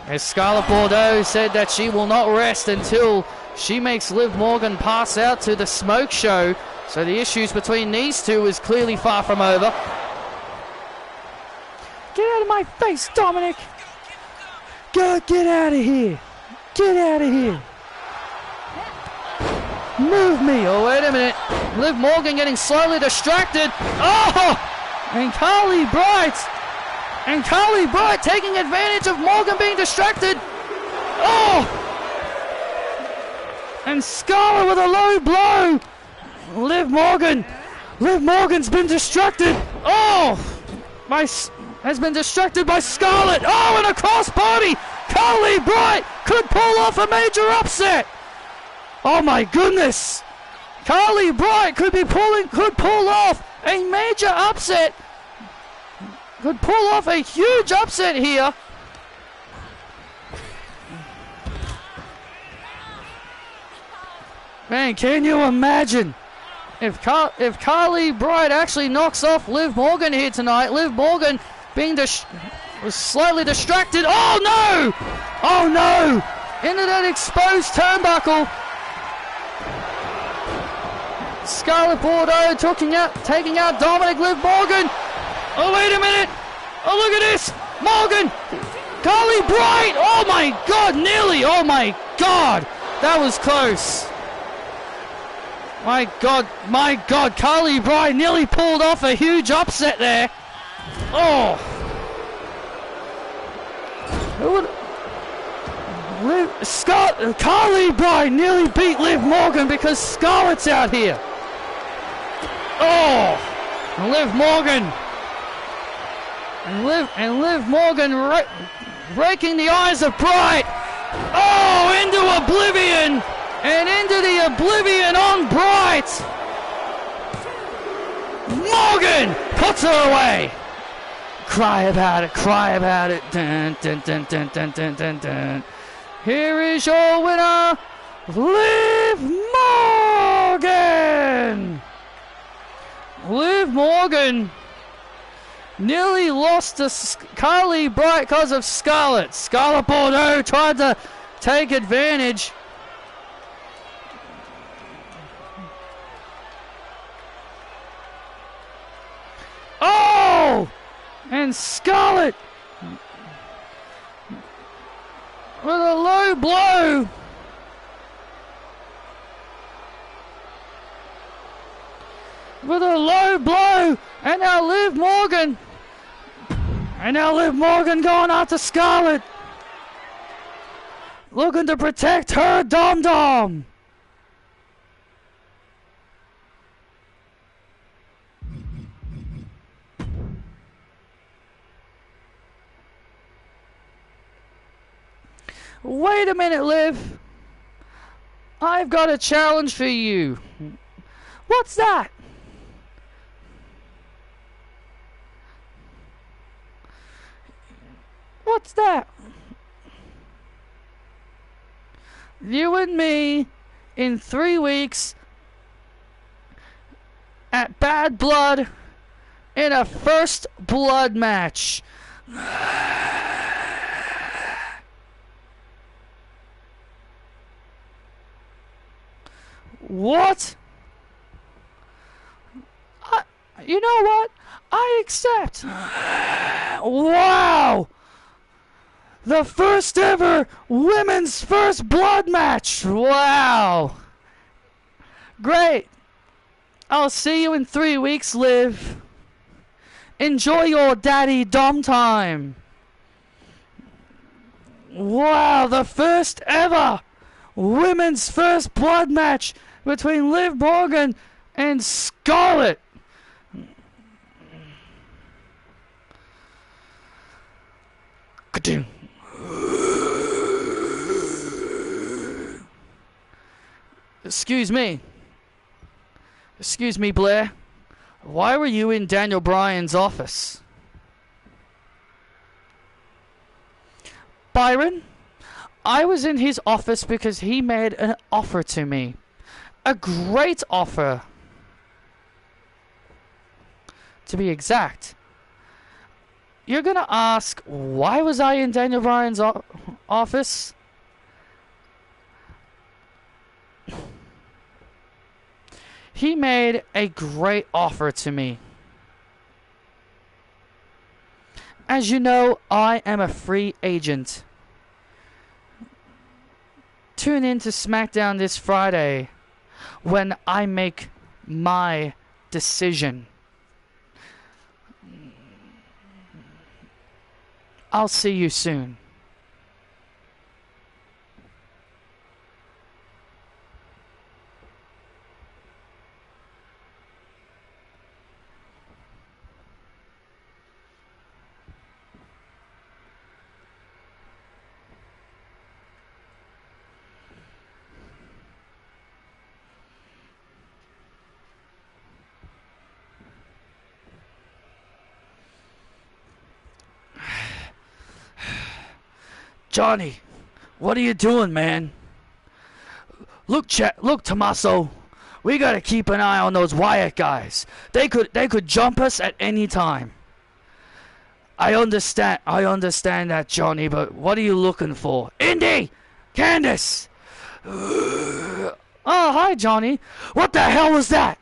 As Scarlett Bordeaux said that she will not rest until she makes Liv Morgan pass out to the smoke show. So the issues between these two is clearly far from over. Get out of my face, Dominic! Get out of here! Get out of here! Move me! Oh, wait a minute. Liv Morgan getting slowly distracted. Oh! And Carly Bright taking advantage of Morgan being distracted. Oh! And Scarlett with a low blow. Liv Morgan's been distracted. Oh! Has been distracted by Scarlett. Oh, and a crossbody. Carly Bright could pull off a major upset. Oh my goodness. Carly Bright could pull off a major upset. Could pull off a huge upset here. Man, can you imagine if Carly Bright actually knocks off Liv Morgan here tonight? Liv Morgan was slightly distracted. Oh no! Oh no! Into that exposed turnbuckle. Scarlett Bordeaux taking out Dominic. Liv Morgan. Oh, wait a minute. Oh, look at this. Morgan. Carly Bright. Oh my God, nearly. Oh my God. That was close. My God. Carly Bright nearly pulled off a huge upset there. Oh. Carly Bright nearly beat Liv Morgan because Scarlett's out here. Oh. And Liv Morgan. And Liv Morgan raking the eyes of Bright. Oh, into oblivion. And into the oblivion on Bright. Morgan puts her away. Cry about it. Dun, dun, dun, dun, dun, dun, dun, dun. Here is your winner, Liv Morgan. Liv Morgan nearly lost to Carly Bright because of Scarlett. Scarlett Bordeaux tried to take advantage. Oh! And Scarlett with a low blow. With a low blow. And now Liv Morgan. going after Scarlett. looking to protect her dom-dom. Wait a minute, Liv. I've got a challenge for you. What's that? What's that? You and me in 3 weeks at Bad Blood in a first blood match. What? You know what? I accept. Wow! The first ever women's first blood match. Wow! Great. I'll see you in 3 weeks, Liv. Enjoy your daddy dom time. Wow, the first ever women's first blood match between Liv Morgan and Scarlett. Ka-doom. Excuse me. Excuse me, Blair. Why were you in Daniel Bryan's office? Byron, I was in his office because he made an offer to me. A great offer. To be exact. You're gonna ask, why was I in Daniel Bryan's office? He made a great offer to me. As you know, I am a free agent. Tune in to SmackDown this Friday when I make my decision. I'll see you soon. Johnny, what are you doing, man? Look, Tommaso. We gotta keep an eye on those Wyatt guys. They could jump us at any time. I understand that, Johnny, but what are you looking for? Indy! Candace! Oh, hi, Johnny. What the hell was that?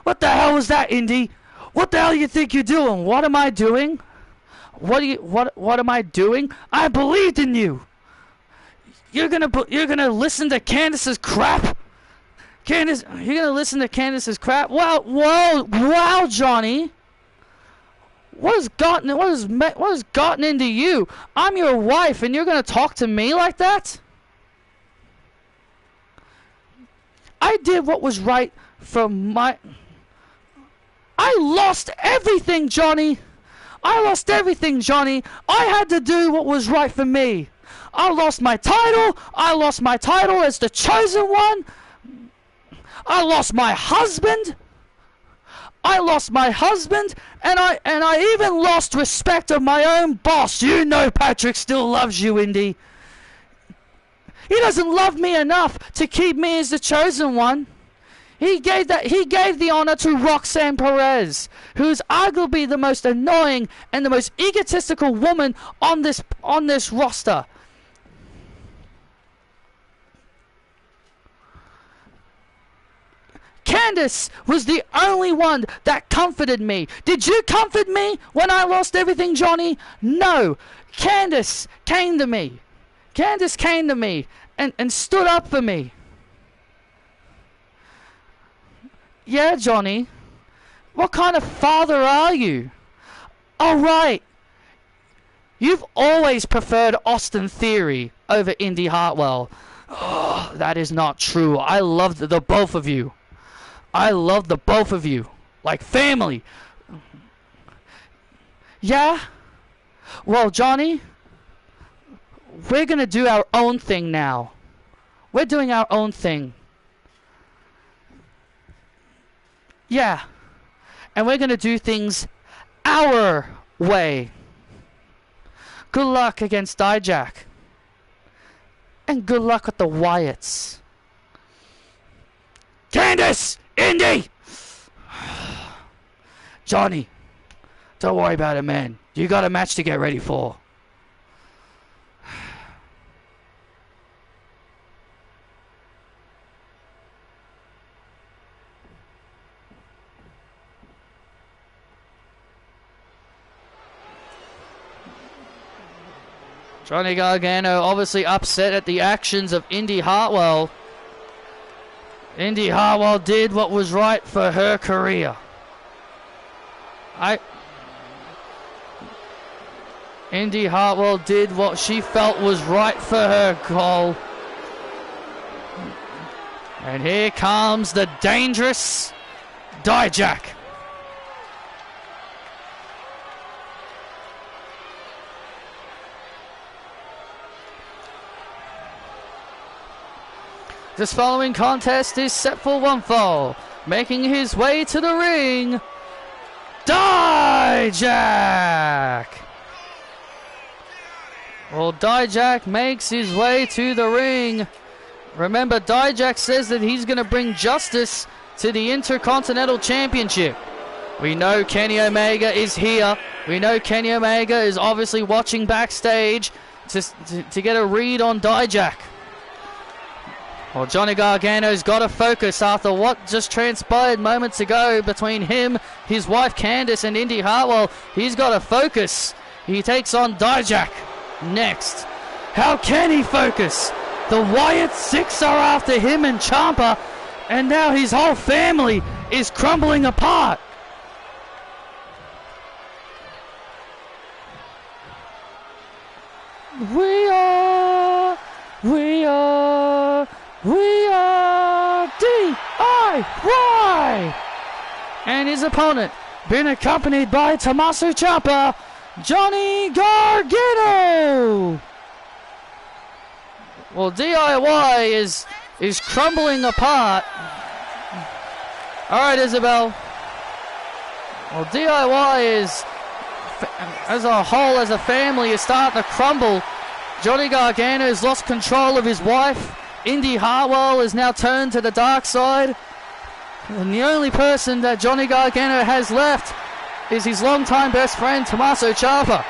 What the hell was that, Indy? What the hell you think you're doing? What am I doing? What am I doing? I believed in you. You're gonna listen to Candace's crap? Candace, you're gonna listen to Candace's crap? Wow, Johnny. What has gotten into you? I'm your wife, and you're gonna talk to me like that? I did what was right for my. I lost everything, Johnny. I lost everything, Johnny. I had to do what was right for me. I lost my title. I lost my title as the chosen one. I lost my husband. I lost my husband, and I even lost respect of my own boss. You know Patrick still loves you, Indy. He doesn't love me enough to keep me as the chosen one. He gave the honor to Roxanne Perez, who's arguably the most annoying and the most egotistical woman on this roster. Candace was the only one that comforted me. Did you comfort me when I lost everything, Johnny? No. Candace came to me. Candace came to me and stood up for me. Yeah, Johnny. What kind of father are you? Oh, right. You've always preferred Austin Theory over Indy Hartwell. Oh, that is not true. I love the both of you. I love the both of you. Like family. Yeah? Well, Johnny, we're going to do our own thing now. We're doing our own thing. Yeah. And we're going to do things our way. Good luck against Dijak. And good luck with the Wyatts. Candace! Indy! Johnny, don't worry about it, man. You got a match to get ready for. Johnny Gargano obviously upset at the actions of Indy Hartwell. Indy Hartwell did what was right for her career. Indy Hartwell did what she felt was right for her goal. And here comes the dangerous Dijak. This following contest is set for one fall. Making his way to the ring, Dijak! Well, Dijak makes his way to the ring. Remember, Dijak says that he's going to bring justice to the Intercontinental Championship. We know Kenny Omega is here. We know Kenny Omega is obviously watching backstage to get a read on Dijak. Well, Johnny Gargano's got to focus after what just transpired moments ago between him, his wife Candice, and Indy Hartwell. He's got to focus. He takes on Dijak next. How can he focus? The Wyatt Six are after him and Ciampa, and now his whole family is crumbling apart. We are DIY! And his opponent, being accompanied by Tommaso Ciampa, Johnny Gargano! Well, DIY is crumbling apart. Alright, Isabel. Well, DIY is, as a whole, as a family, is starting to crumble. Johnny Gargano has lost control of his wife. Indy Hartwell is now turned to the dark side. And the only person that Johnny Gargano has left is his longtime best friend, Tommaso Ciampa.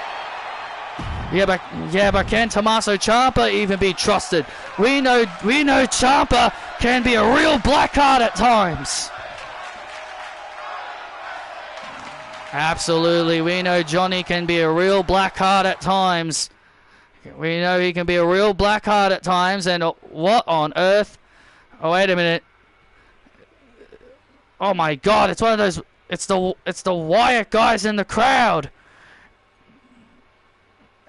Yeah, but can Tommaso Ciampa even be trusted? We know Ciampa can be a real blackheart at times. Absolutely, we know Johnny can be a real blackheart at times. We know he can be a real blackheart at times, and what on earth? Oh, wait a minute. Oh my God, it's one of those, it's the Wyatt guys in the crowd.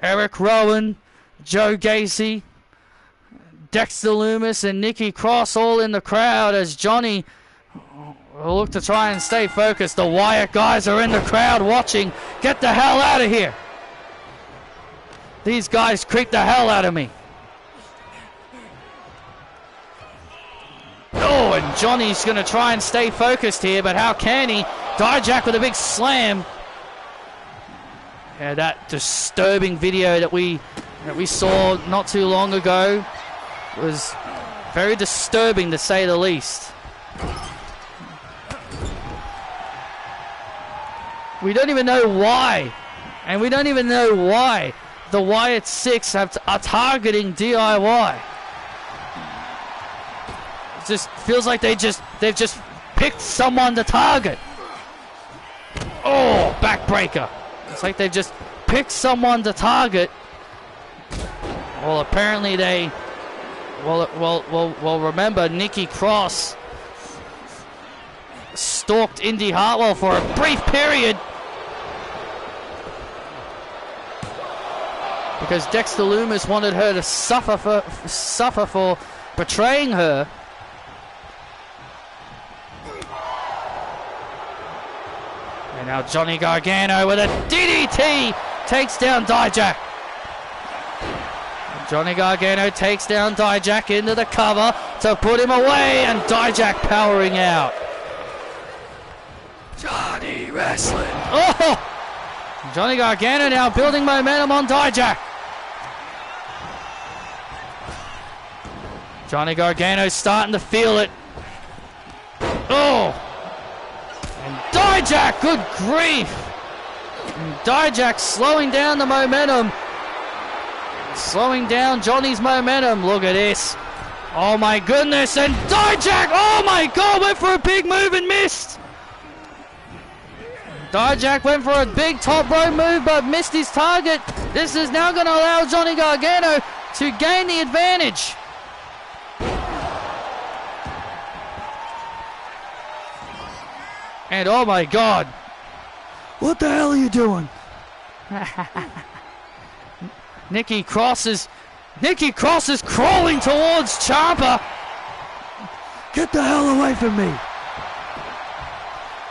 Eric Rowan, Joe Gacy, Dexter Lumis, and Nikki Cross all in the crowd as Johnny will look to try and stay focused. The Wyatt guys are in the crowd watching. Get the hell out of here. These guys creep the hell out of me. Oh, and Johnny's going to try and stay focused here, but how can he? Dijak with a big slam. Yeah, that disturbing video that we saw not too long ago was very disturbing, to say the least. We don't even know why. And we don't even know why the Wyatt Six are targeting DIY. It just feels like they've just picked someone to target. Oh, backbreaker. It's like they've just picked someone to target. Well, apparently they... Well, remember, Nikki Cross stalked Indy Hartwell for a brief period. because Dexter Lumis wanted her to suffer for betraying her. And now Johnny Gargano with a DDT takes down Dijak. Johnny Gargano takes down Dijak into the cover to put him away, and Dijak powering out. Johnny wrestling. Oh! Johnny Gargano now building momentum on Dijak. Johnny Gargano starting to feel it. Oh! And Dijak, good grief! And Dijak slowing down the momentum. Slowing down Johnny's momentum. Look at this. Oh my goodness. And Dijak, oh my God, went for a big move and missed. Dijak went for a big top rope move but missed his target. This is now going to allow Johnny Gargano to gain the advantage. And oh my God. What the hell are you doing? Nikki Cross is crawling towards Ciampa. Get the hell away from me.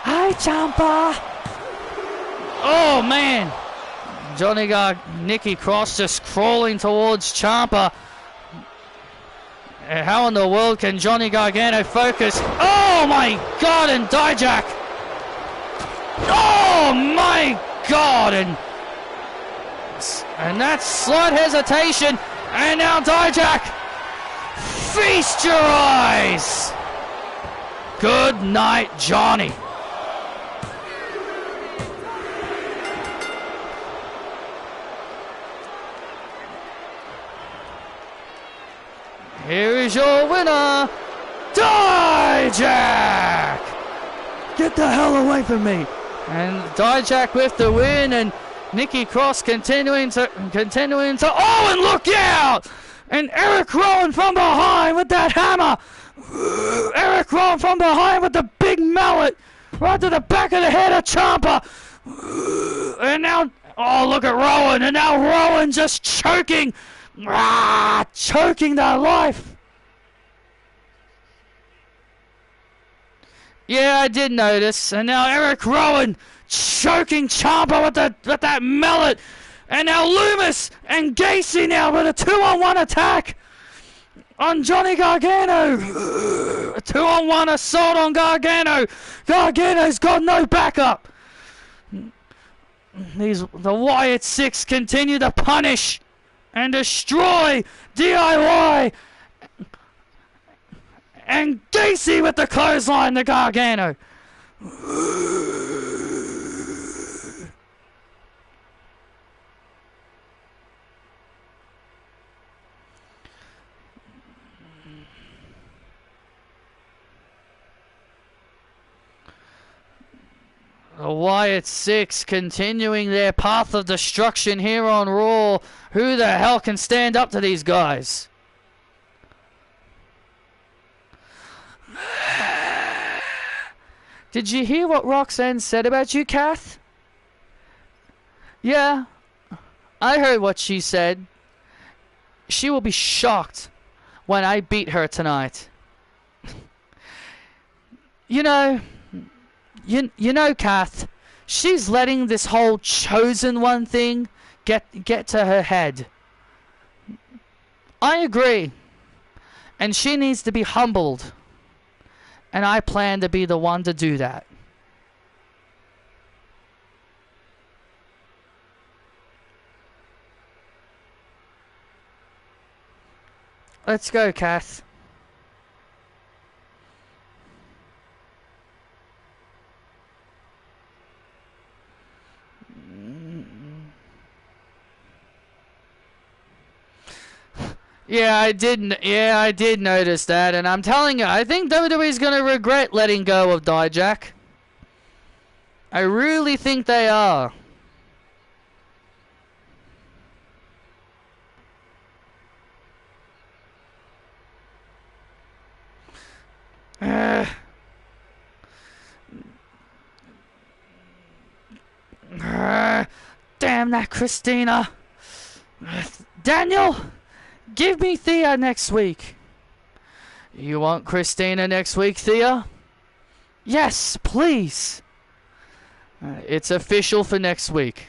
Hi, Ciampa. Oh man. Nikki Cross just crawling towards Ciampa. How in the world can Johnny Gargano focus? Oh my God, and Dijak. Oh my God, and that's slight hesitation, and now Dijak, feast your eyes. Good night, Johnny. Here is your winner, Dijak. Get the hell away from me. And Dijak with the win, and Nikki Cross continuing to, oh, and look out! And Eric Rowan from behind with that hammer. Eric Rowan from behind with the big mallet right to the back of the head of Ciampa. And now, oh, look at Rowan, and now Rowan just choking, choking their life. Yeah, I did notice. And now Eric Rowan choking Ciampa with that mallet. And now Lumis and Gacy now with a 2-on-1 attack on Johnny Gargano. A 2-on-1 assault on Gargano. Gargano's got no backup. The Wyatt Six continue to punish and destroy DIY. And Gacy with the clothesline to Gargano. The Wyatt Six continuing their path of destruction here on Raw. Who the hell can stand up to these guys? Did you hear what Roxanne said about you, Kath? Yeah, I heard what she said. She will be shocked when I beat her tonight. You know, Kath, she's letting this whole chosen one thing get to her head. I agree. And she needs to be humbled. And I plan to be the one to do that. Let's go, Kath. Yeah, I did notice that, and I'm telling you, I think WWE's going to regret letting go of Dijak. I really think they are. Damn that Christina. Daniel, give me Thea next week. You want Christina next week, Thea? Yes, please. It's official for next week.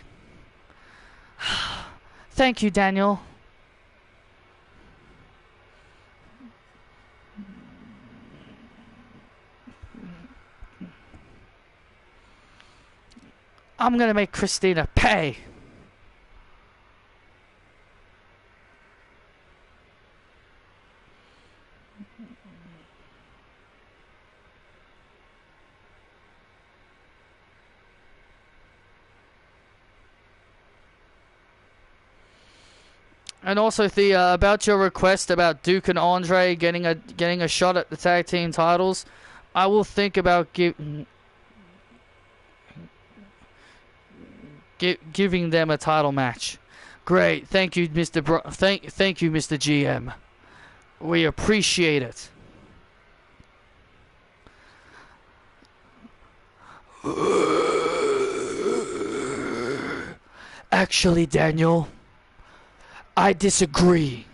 Thank you, Daniel. I'm gonna make Christina pay. And also, Thea, about your request about Duke and Andre getting a shot at the tag team titles, I will think about giving them a title match. Great, thank you, Mr. Thank you, Mr. GM. We appreciate it. Actually, Daniel, I disagree.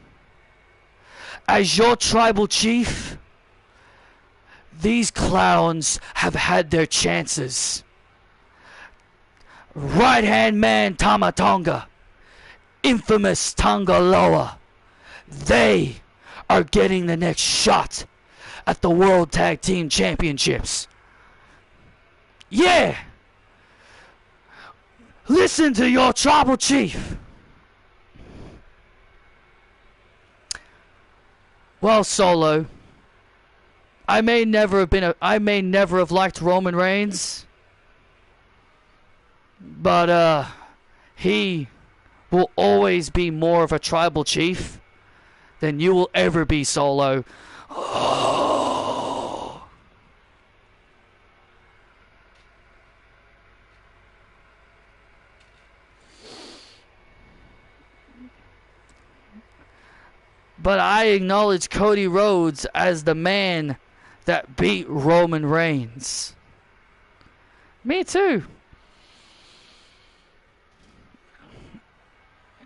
As your tribal chief, these clowns have had their chances. Right-hand man Tama Tonga, infamous Tonga Loa, they are getting the next shot at the World Tag Team Championships. Yeah! Listen to your tribal chief. Well, Solo, I may never have liked Roman Reigns, but he will always be more of a tribal chief than you will ever be, Solo. Oh. But I acknowledge Cody Rhodes as the man that beat Roman Reigns. Me too.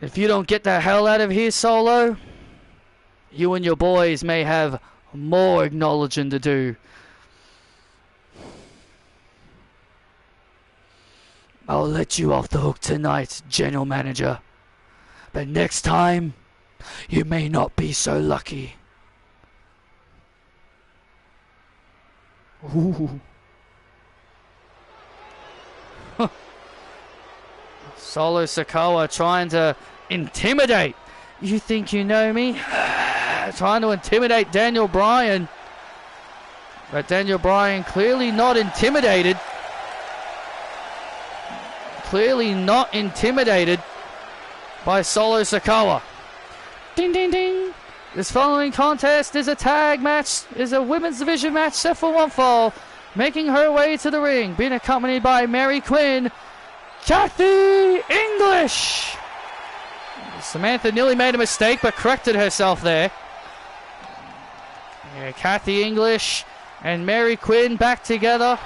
If you don't get the hell out of here, Solo, you and your boys may have more acknowledging to do. I'll let you off the hook tonight, General Manager. But next time, you may not be so lucky. Ooh. Solo Sikoa trying to intimidate. You think you know me? Trying to intimidate Daniel Bryan. But Daniel Bryan clearly not intimidated. Clearly not intimidated by Solo Sikoa. Ding, ding, ding. This following contest is a tag match, is a women's division match set for one fall. Making her way to the ring, being accompanied by Mary Quinn, Kathy English. Samantha nearly made a mistake, but corrected herself there. Yeah, Kathy English and Mary Quinn back together.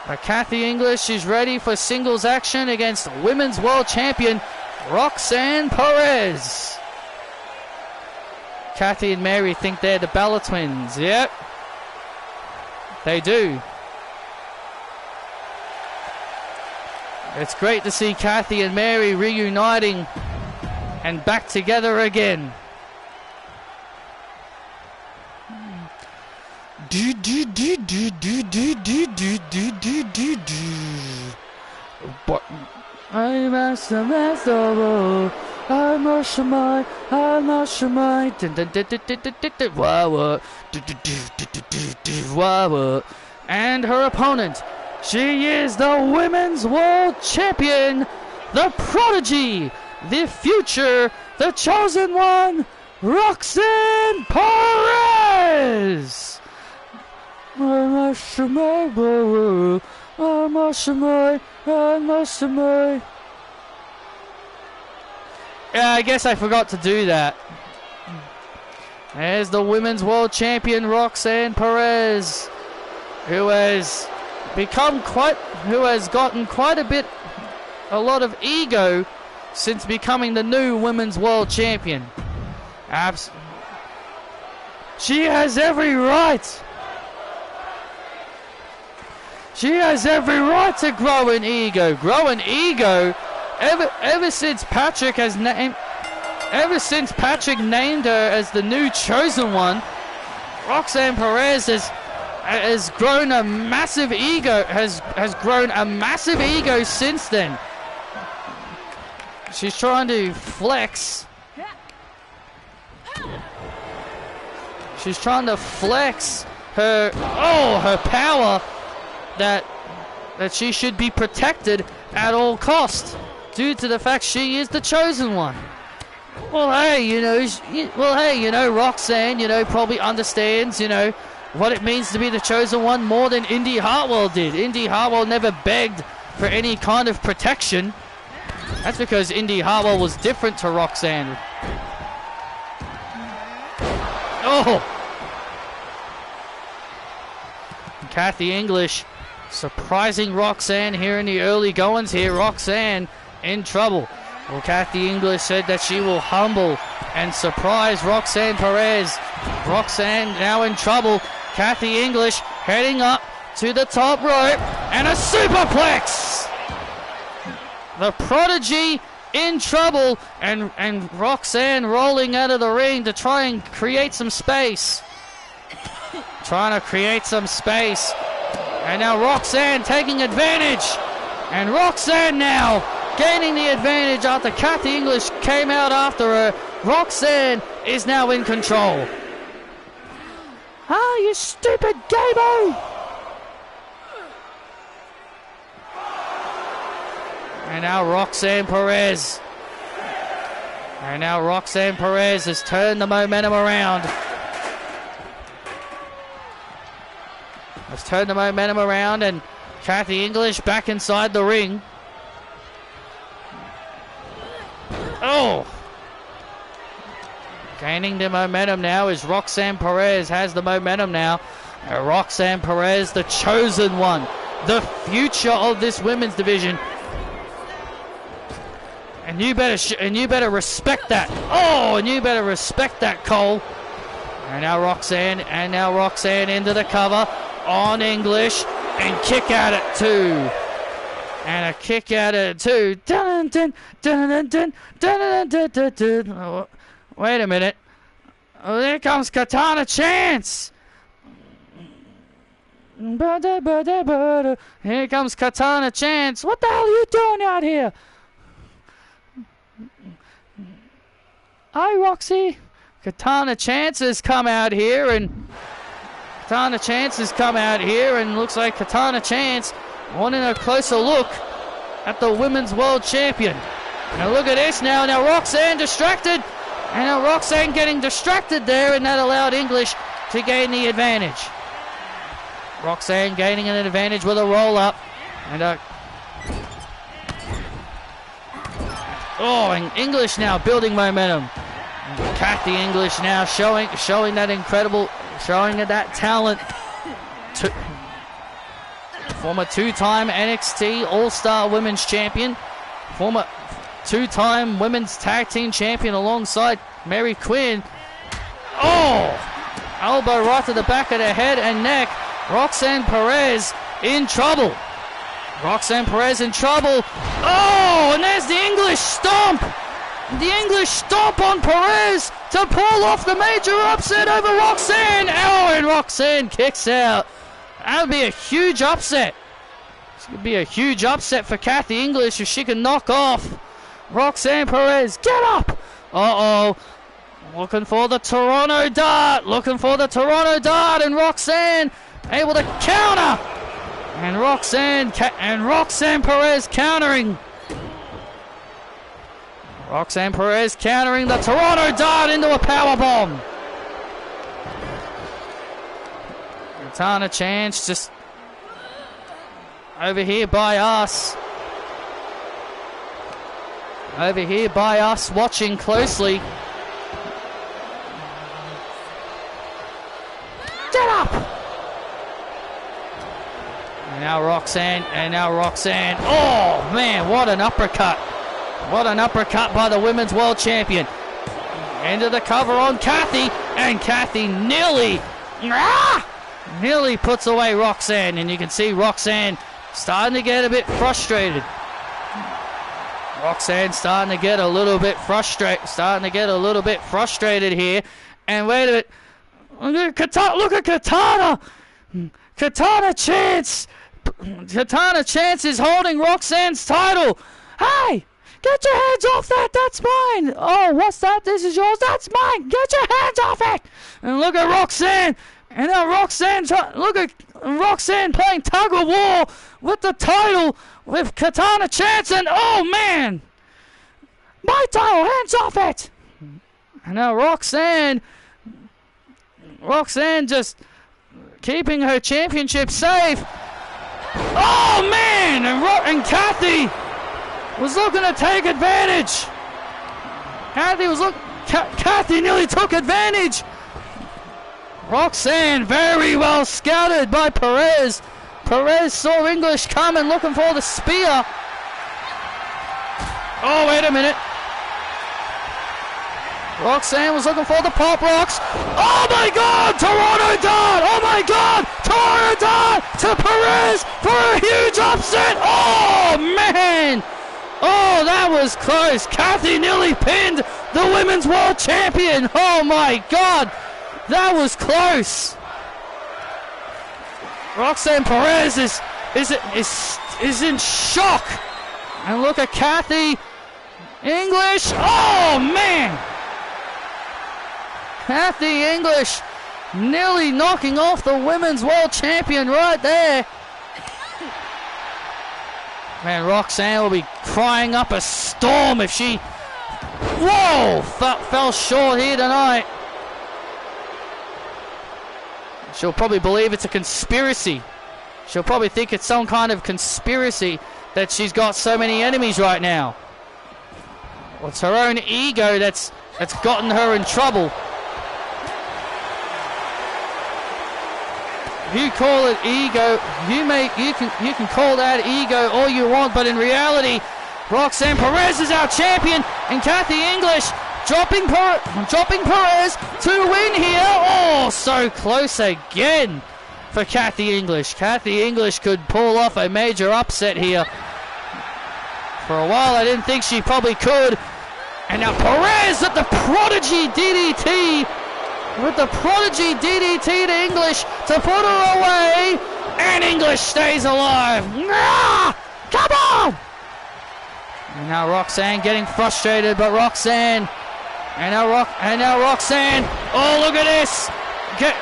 But Kathy English is ready for singles action against Women's World Champion Roxanne Perez. Kathy and Mary think they're the Bella Twins. Yep. They do. It's great to see Kathy and Mary reuniting and back together again. I'm a master. I'm a shaman. I'm a shaman. And her opponent, she is the Women's World Champion, the Prodigy, the Future, the Chosen One, Roxanne Perez. I'm a shaman. I'm a shaman. I'm a shaman. Yeah, I guess I forgot to do that. There's the Women's World Champion Roxanne Perez, who has gotten quite a bit a lot of ego since becoming the new Women's World Champion. She has every right. She has every right to grow an ego. Grow an ego ever since Patrick has named. Ever since Patrick named her as the new chosen one, Roxanne Perez has grown a massive ego. Has grown a massive ego since then. She's trying to flex. She's trying to flex her power that she should be protected at all costs due to the fact she is the chosen one. Well, hey, Roxanne, probably understands, what it means to be the chosen one more than Indy Hartwell did. Indy Hartwell never begged for any kind of protection. That's because Indy Hartwell was different to Roxanne. Oh! Kathy English surprising Roxanne here in the early goings here. Roxanne in trouble. Well, Kathy English said that she will humble and surprise Roxanne Perez. Roxanne now in trouble. Kathy English heading up to the top rope and a superplex. The Prodigy in trouble and Roxanne rolling out of the ring to try and create some space. Trying to create some space. And now Roxanne taking advantage. And Roxanne now gaining the advantage after Kathy English came out after her. Roxanne is now in control. Ah, you stupid Gabo! And now Roxanne Perez. And now Roxanne Perez has turned the momentum around. Has turned the momentum around and Kathy English back inside the ring. Oh! Gaining the momentum now is Roxanne Perez. Has the momentum now. Roxanne Perez, the chosen one. The future of this women's division. And you better respect that. Oh, and you better respect that, Cole. And now Roxanne into the cover on English and kick out at 2. And a kick out at 2. Dun, dun, dun, dun, dun, dun, dun, dun, dun. Oh, wait a minute. Oh, there comes Katana Chance. Here comes Katana Chance. What the hell are you doing out here? Hi, Roxy. Katana Chance has come out here and looks like Katana Chance wanting a closer look at the Women's World Champion. Now look at this now. Now Roxanne distracted. And now Roxanne getting distracted there, and that allowed English to gain the advantage. Roxanne gaining an advantage with a roll-up. And and English now building momentum. And Kathy English now showing that talent. Former 2-time NXT All-Star Women's Champion. Former 2-time Women's Tag Team Champion alongside Mary Quinn. Oh! Elbow right to the back of the head and neck. Roxanne Perez in trouble. Roxanne Perez in trouble. Oh! And there's the English stomp. The English stomp on Perez to pull off the major upset over Roxanne. Oh, and Roxanne kicks out. That would be a huge upset. This would be a huge upset for Kathy English if she can knock off Roxanne Perez. Get up! Uh-oh. Looking for the Toronto Dart. And Roxanne able to counter. And Roxanne Perez countering. Roxanne Perez countering the Toronto Dart into a powerbomb. Katana Chance just over here by us. Watching closely. Get up! And now Roxanne. Oh, man, what an uppercut. What an uppercut by the Women's World Champion. Into the cover on Kathy. And Kathy nearly puts away Roxanne. And you can see Roxanne starting to get a bit frustrated. Roxanne starting to get a little bit frustrated here. And wait a minute. Look at Katana. Katana Chance. Katana Chance is holding Roxanne's title. Hey, get your hands off that. That's mine. Oh, what's that? This is yours. That's mine. Get your hands off it. And look at Roxanne. And now look at Roxanne playing tug of war with the title with Katana Chance. And oh, man. My title. Hands off it. And now Roxanne just keeping her championship safe. Oh, man! And Kathy was looking to take advantage. Kathy nearly took advantage. Roxanne very well scouted by Perez. Perez saw English coming, looking for the spear. Oh, wait a minute. Roxanne was looking for the pop rocks. Oh my God! Toronto Dart! Oh my God! Toronto Dart to Perez for a huge upset! Oh man! Oh, that was close. Kathy nearly pinned the Women's World Champion. Oh my God! That was close. Roxanne Perez is in shock. And look at Kathy English. Oh man! Kathy English nearly knocking off the Women's World Champion right there. Man, Roxanne will be crying up a storm if she... Whoa! Fell short here tonight. She'll probably believe it's a conspiracy. She'll probably think it's some kind of conspiracy that she's got so many enemies right now. Well, it's her own ego that's gotten her in trouble. You call it ego, you can call that ego all you want, but in reality, Roxanne Perez is our champion, and Kathy English dropping Perez to win here. Oh, so close again for Kathy English. Kathy English could pull off a major upset here. For a while, I didn't think she probably could. And now Perez at the prodigy DDT. With the prodigy DDT to English to put her away. And English stays alive. Come on! And now Roxanne getting frustrated, but Roxanne. And now Roxanne. Oh, look at this.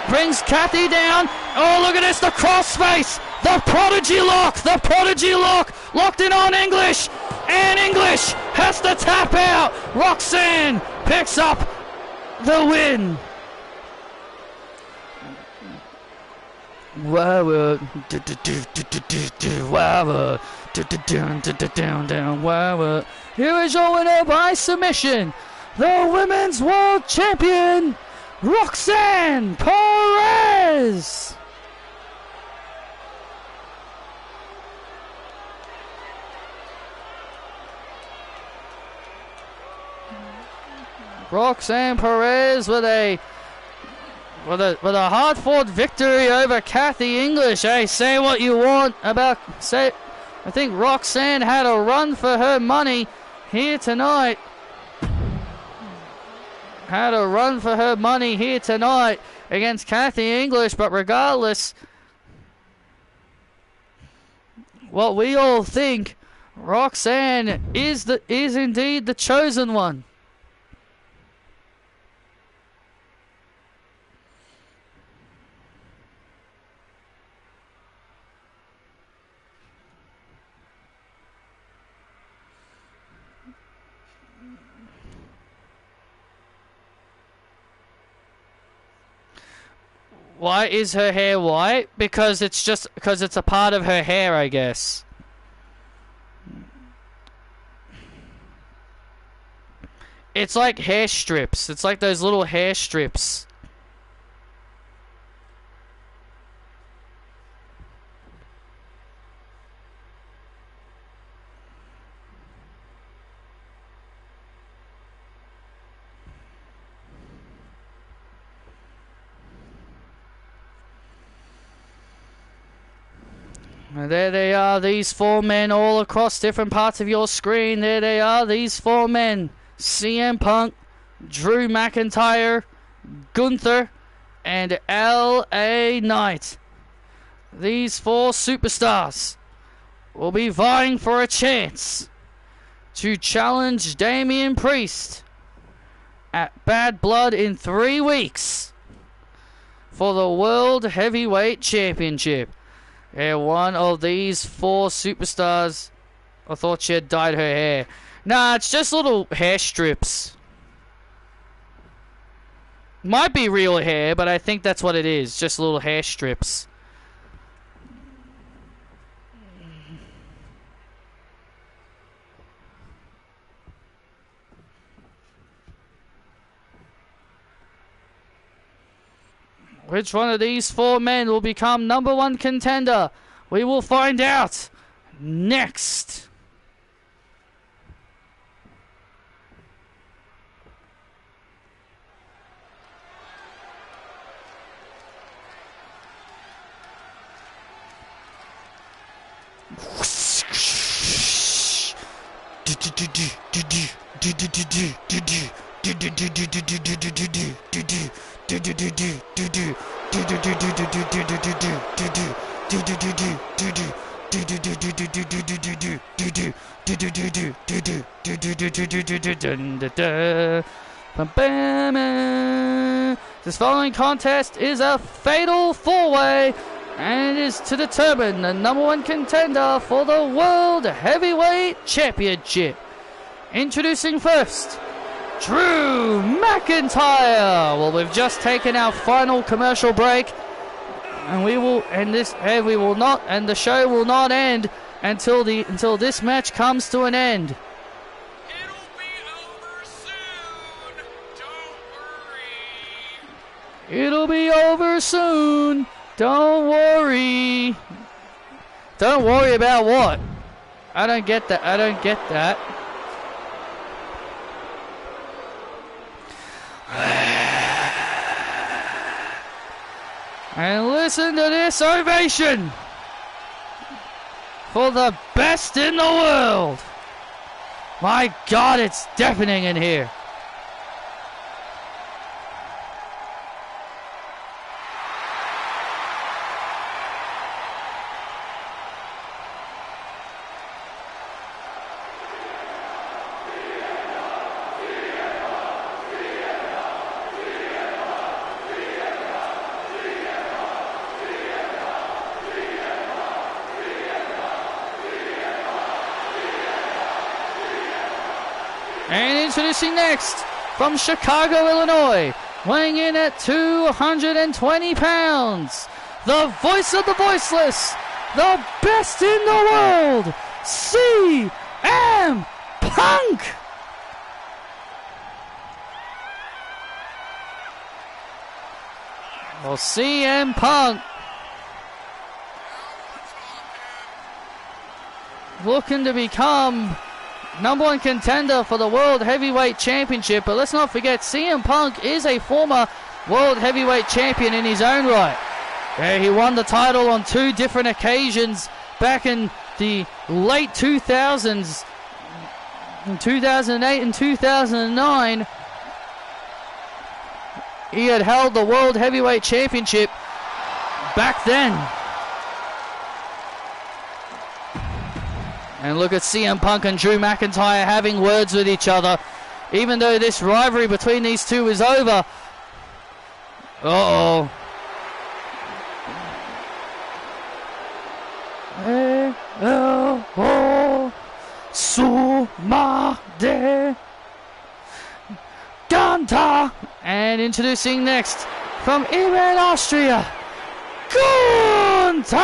Brings Kathy down. Oh, look at this. The crossface. The prodigy lock. The prodigy lock. Locked in on English. And English has to tap out. Roxanne picks up the win. Wow, wow, here is your winner by submission, the Women's World Champion, Roxanne Perez. Roxanne Perez with a hard-fought victory over Kathy English. Hey, say what you want about... I think Roxanne had a run for her money here tonight. Had a run for her money here tonight against Kathy English, but regardless, what we all think, Roxanne is indeed the chosen one. Why is her hair white? Because it's a part of her hair, I guess. It's like hair strips. It's like those little hair strips. And there they are, these four men all across different parts of your screen. There they are, these four men. CM Punk, Drew McIntyre, Gunther, and LA Knight. These four superstars will be vying for a chance to challenge Damian Priest at Bad Blood in 3 weeks for the World Heavyweight Championship. And one of these four superstars, I thought she had dyed her hair. Nah, it's just little hair strips. Might be real hair, but I think that's what it is. Just little hair strips. Which one of these four men will become #1 contender? We will find out next. This following contest is a fatal four-way and is to determine the #1 contender for the World Heavyweight Championship. Introducing first, Drew McIntyre. Well, we've just taken our final commercial break, and the show will not end until this match comes to an end. It'll be over soon. Don't worry. It'll be over soon. Don't worry. Don't worry about what? I don't get that. I don't get that. And listen to this ovation for the best in the world. My God, it's deafening in here. And introducing next, from Chicago, Illinois, weighing in at 220 pounds, the voice of the voiceless, the best in the world, CM Punk! Well, CM Punk looking to become #1 contender for the World Heavyweight Championship. But let's not forget, CM Punk is a former World Heavyweight Champion in his own right. He won the title on 2 different occasions back in the late 2000s, in 2008 and 2009. He had held the World Heavyweight Championship back then. And look at CM Punk and Drew McIntyre having words with each other. Even though this rivalry between these two is over. Uh-oh. Sumade Ganta. And introducing next, from Iran, Austria, Gunther.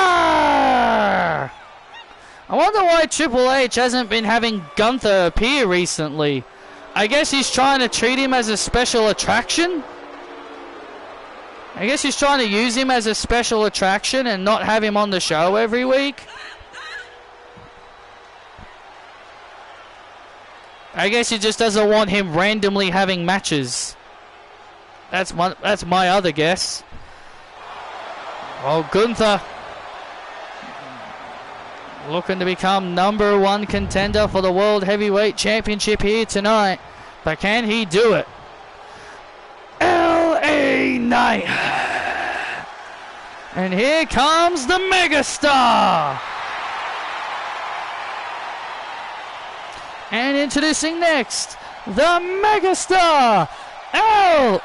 I wonder why Triple H hasn't been having Gunther appear recently. I guess he's trying to treat him as a special attraction. I guess he's trying to use him as a special attraction and not have him on the show every week. I guess he just doesn't want him randomly having matches. That's my other guess. Oh, Gunther. looking to become #1 contender for the World Heavyweight Championship here tonight. But can he do it? LA Knight. And here comes the megastar. And introducing next, the megastar, LA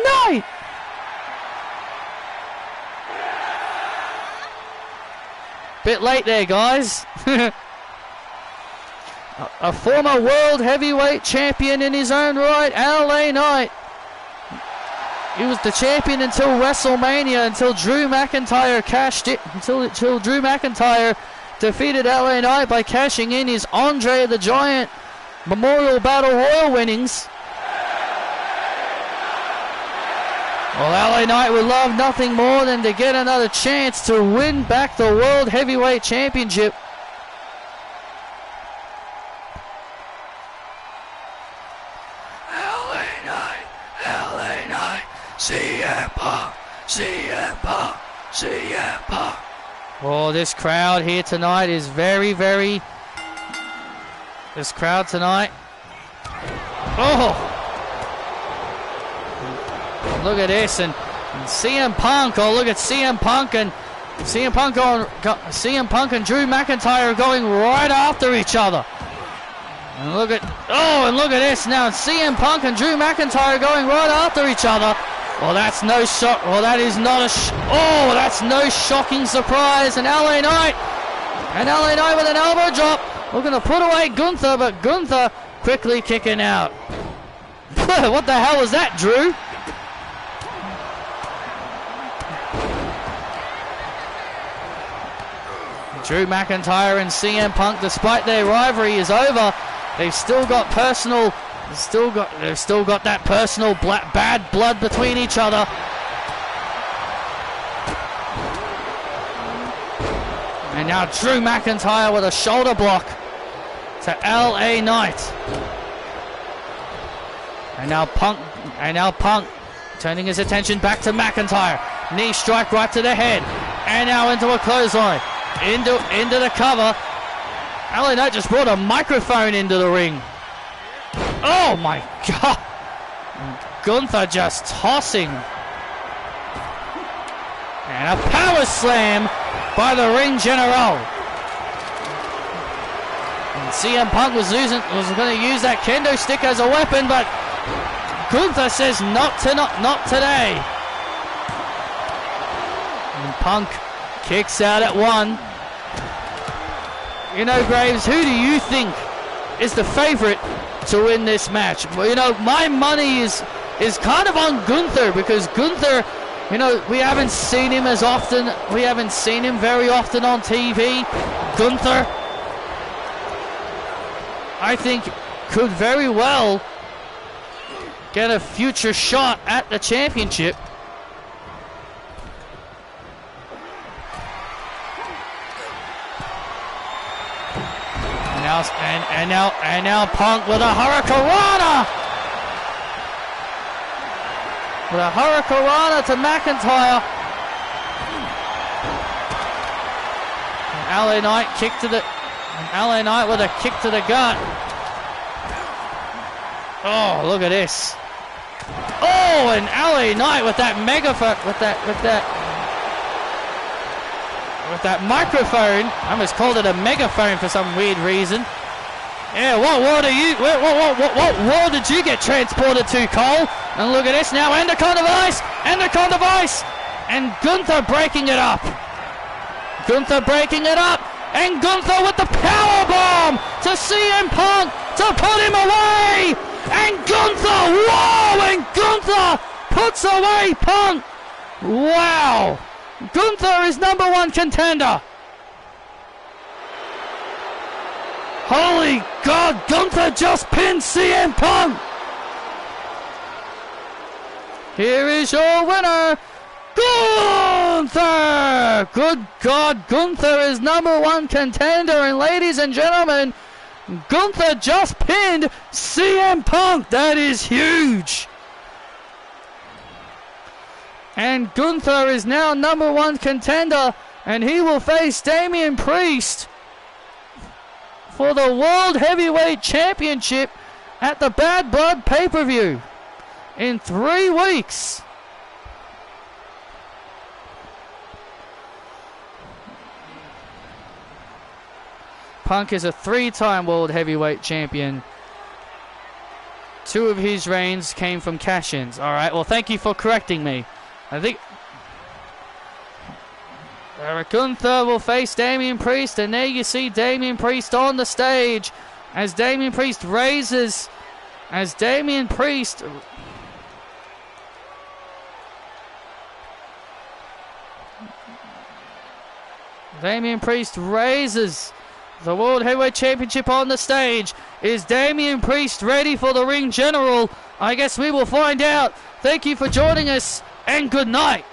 Knight. Bit late there, guys. A former world heavyweight champion in his own right, LA Knight. He was the champion until WrestleMania, until Drew McIntyre cashed it, until Drew McIntyre defeated LA Knight by cashing in his Andre the Giant Memorial Battle Royal winnings. Well, LA Knight would love nothing more than to get another chance to win back the World Heavyweight Championship. LA Knight, CM Punk, CM Punk, CM Punk. Oh, this crowd here tonight is very, very... This crowd tonight... Oh! Look at this, and CM Punk. Oh, look at CM Punk and CM Punk and Drew McIntyre going right after each other. And look at this now. CM Punk and Drew McIntyre going right after each other. Well, that's no shock. Well, that is not a. That's no shocking surprise. And LA Knight with an elbow drop, looking to put away Gunther, but Gunther quickly kicking out. What the hell was that, Drew? Drew McIntyre and CM Punk, despite their rivalry is over, they've still got that personal bad blood between each other. And now Drew McIntyre with a shoulder block to LA Knight. And now Punk turning his attention back to McIntyre. Knee strike right to the head. And now into a clothesline. Into the cover. LA Knight just brought a microphone into the ring. Oh my God. Gunther just tossing. And a power slam by the ring general. And CM Punk was going to use that kendo stick as a weapon, but Gunther says not today. And Punk kicks out at one. You know, Graves, who do you think is the favorite to win this match? Well, you know, my money is kind of on Gunther, because Gunther, you know, we haven't seen him as often. We haven't seen him very often on TV. Gunther, I think, could very well get a future shot at the championship. And now Punk with a Hurricanrana! With a Hurricanrana to McIntyre. And LA Knight LA Knight with a kick to the gut. Oh, look at this. Oh, and LA Knight with that megaphone, with that microphone. I almost called it a megaphone for some weird reason. Yeah, what world did you get transported to, Cole? And look at this now, Endocrine device, and Gunther breaking it up. And Gunther with the power bomb to CM Punk to put him away. And Gunther puts away Punk. Wow. Gunther is #1 contender. Holy God, Gunther just pinned CM Punk. Here is your winner, Gunther. Good God, Gunther is #1 contender. And ladies and gentlemen, Gunther just pinned CM Punk. That is huge. And Gunther is now #1 contender And he will face Damian Priest for the World Heavyweight Championship at the Bad Blood pay-per-view in 3 weeks. Punk is a 3-time World Heavyweight Champion. 2 of his reigns came from cash-ins. All right, well, thank you for correcting me. I think Gunther will face Damian Priest, and there you see Damian Priest on the stage as Damian Priest raises, Damian Priest raises the World Heavyweight Championship on the stage. Is Damian Priest ready for the ring general? I guess we will find out. Thank you for joining us, and good night.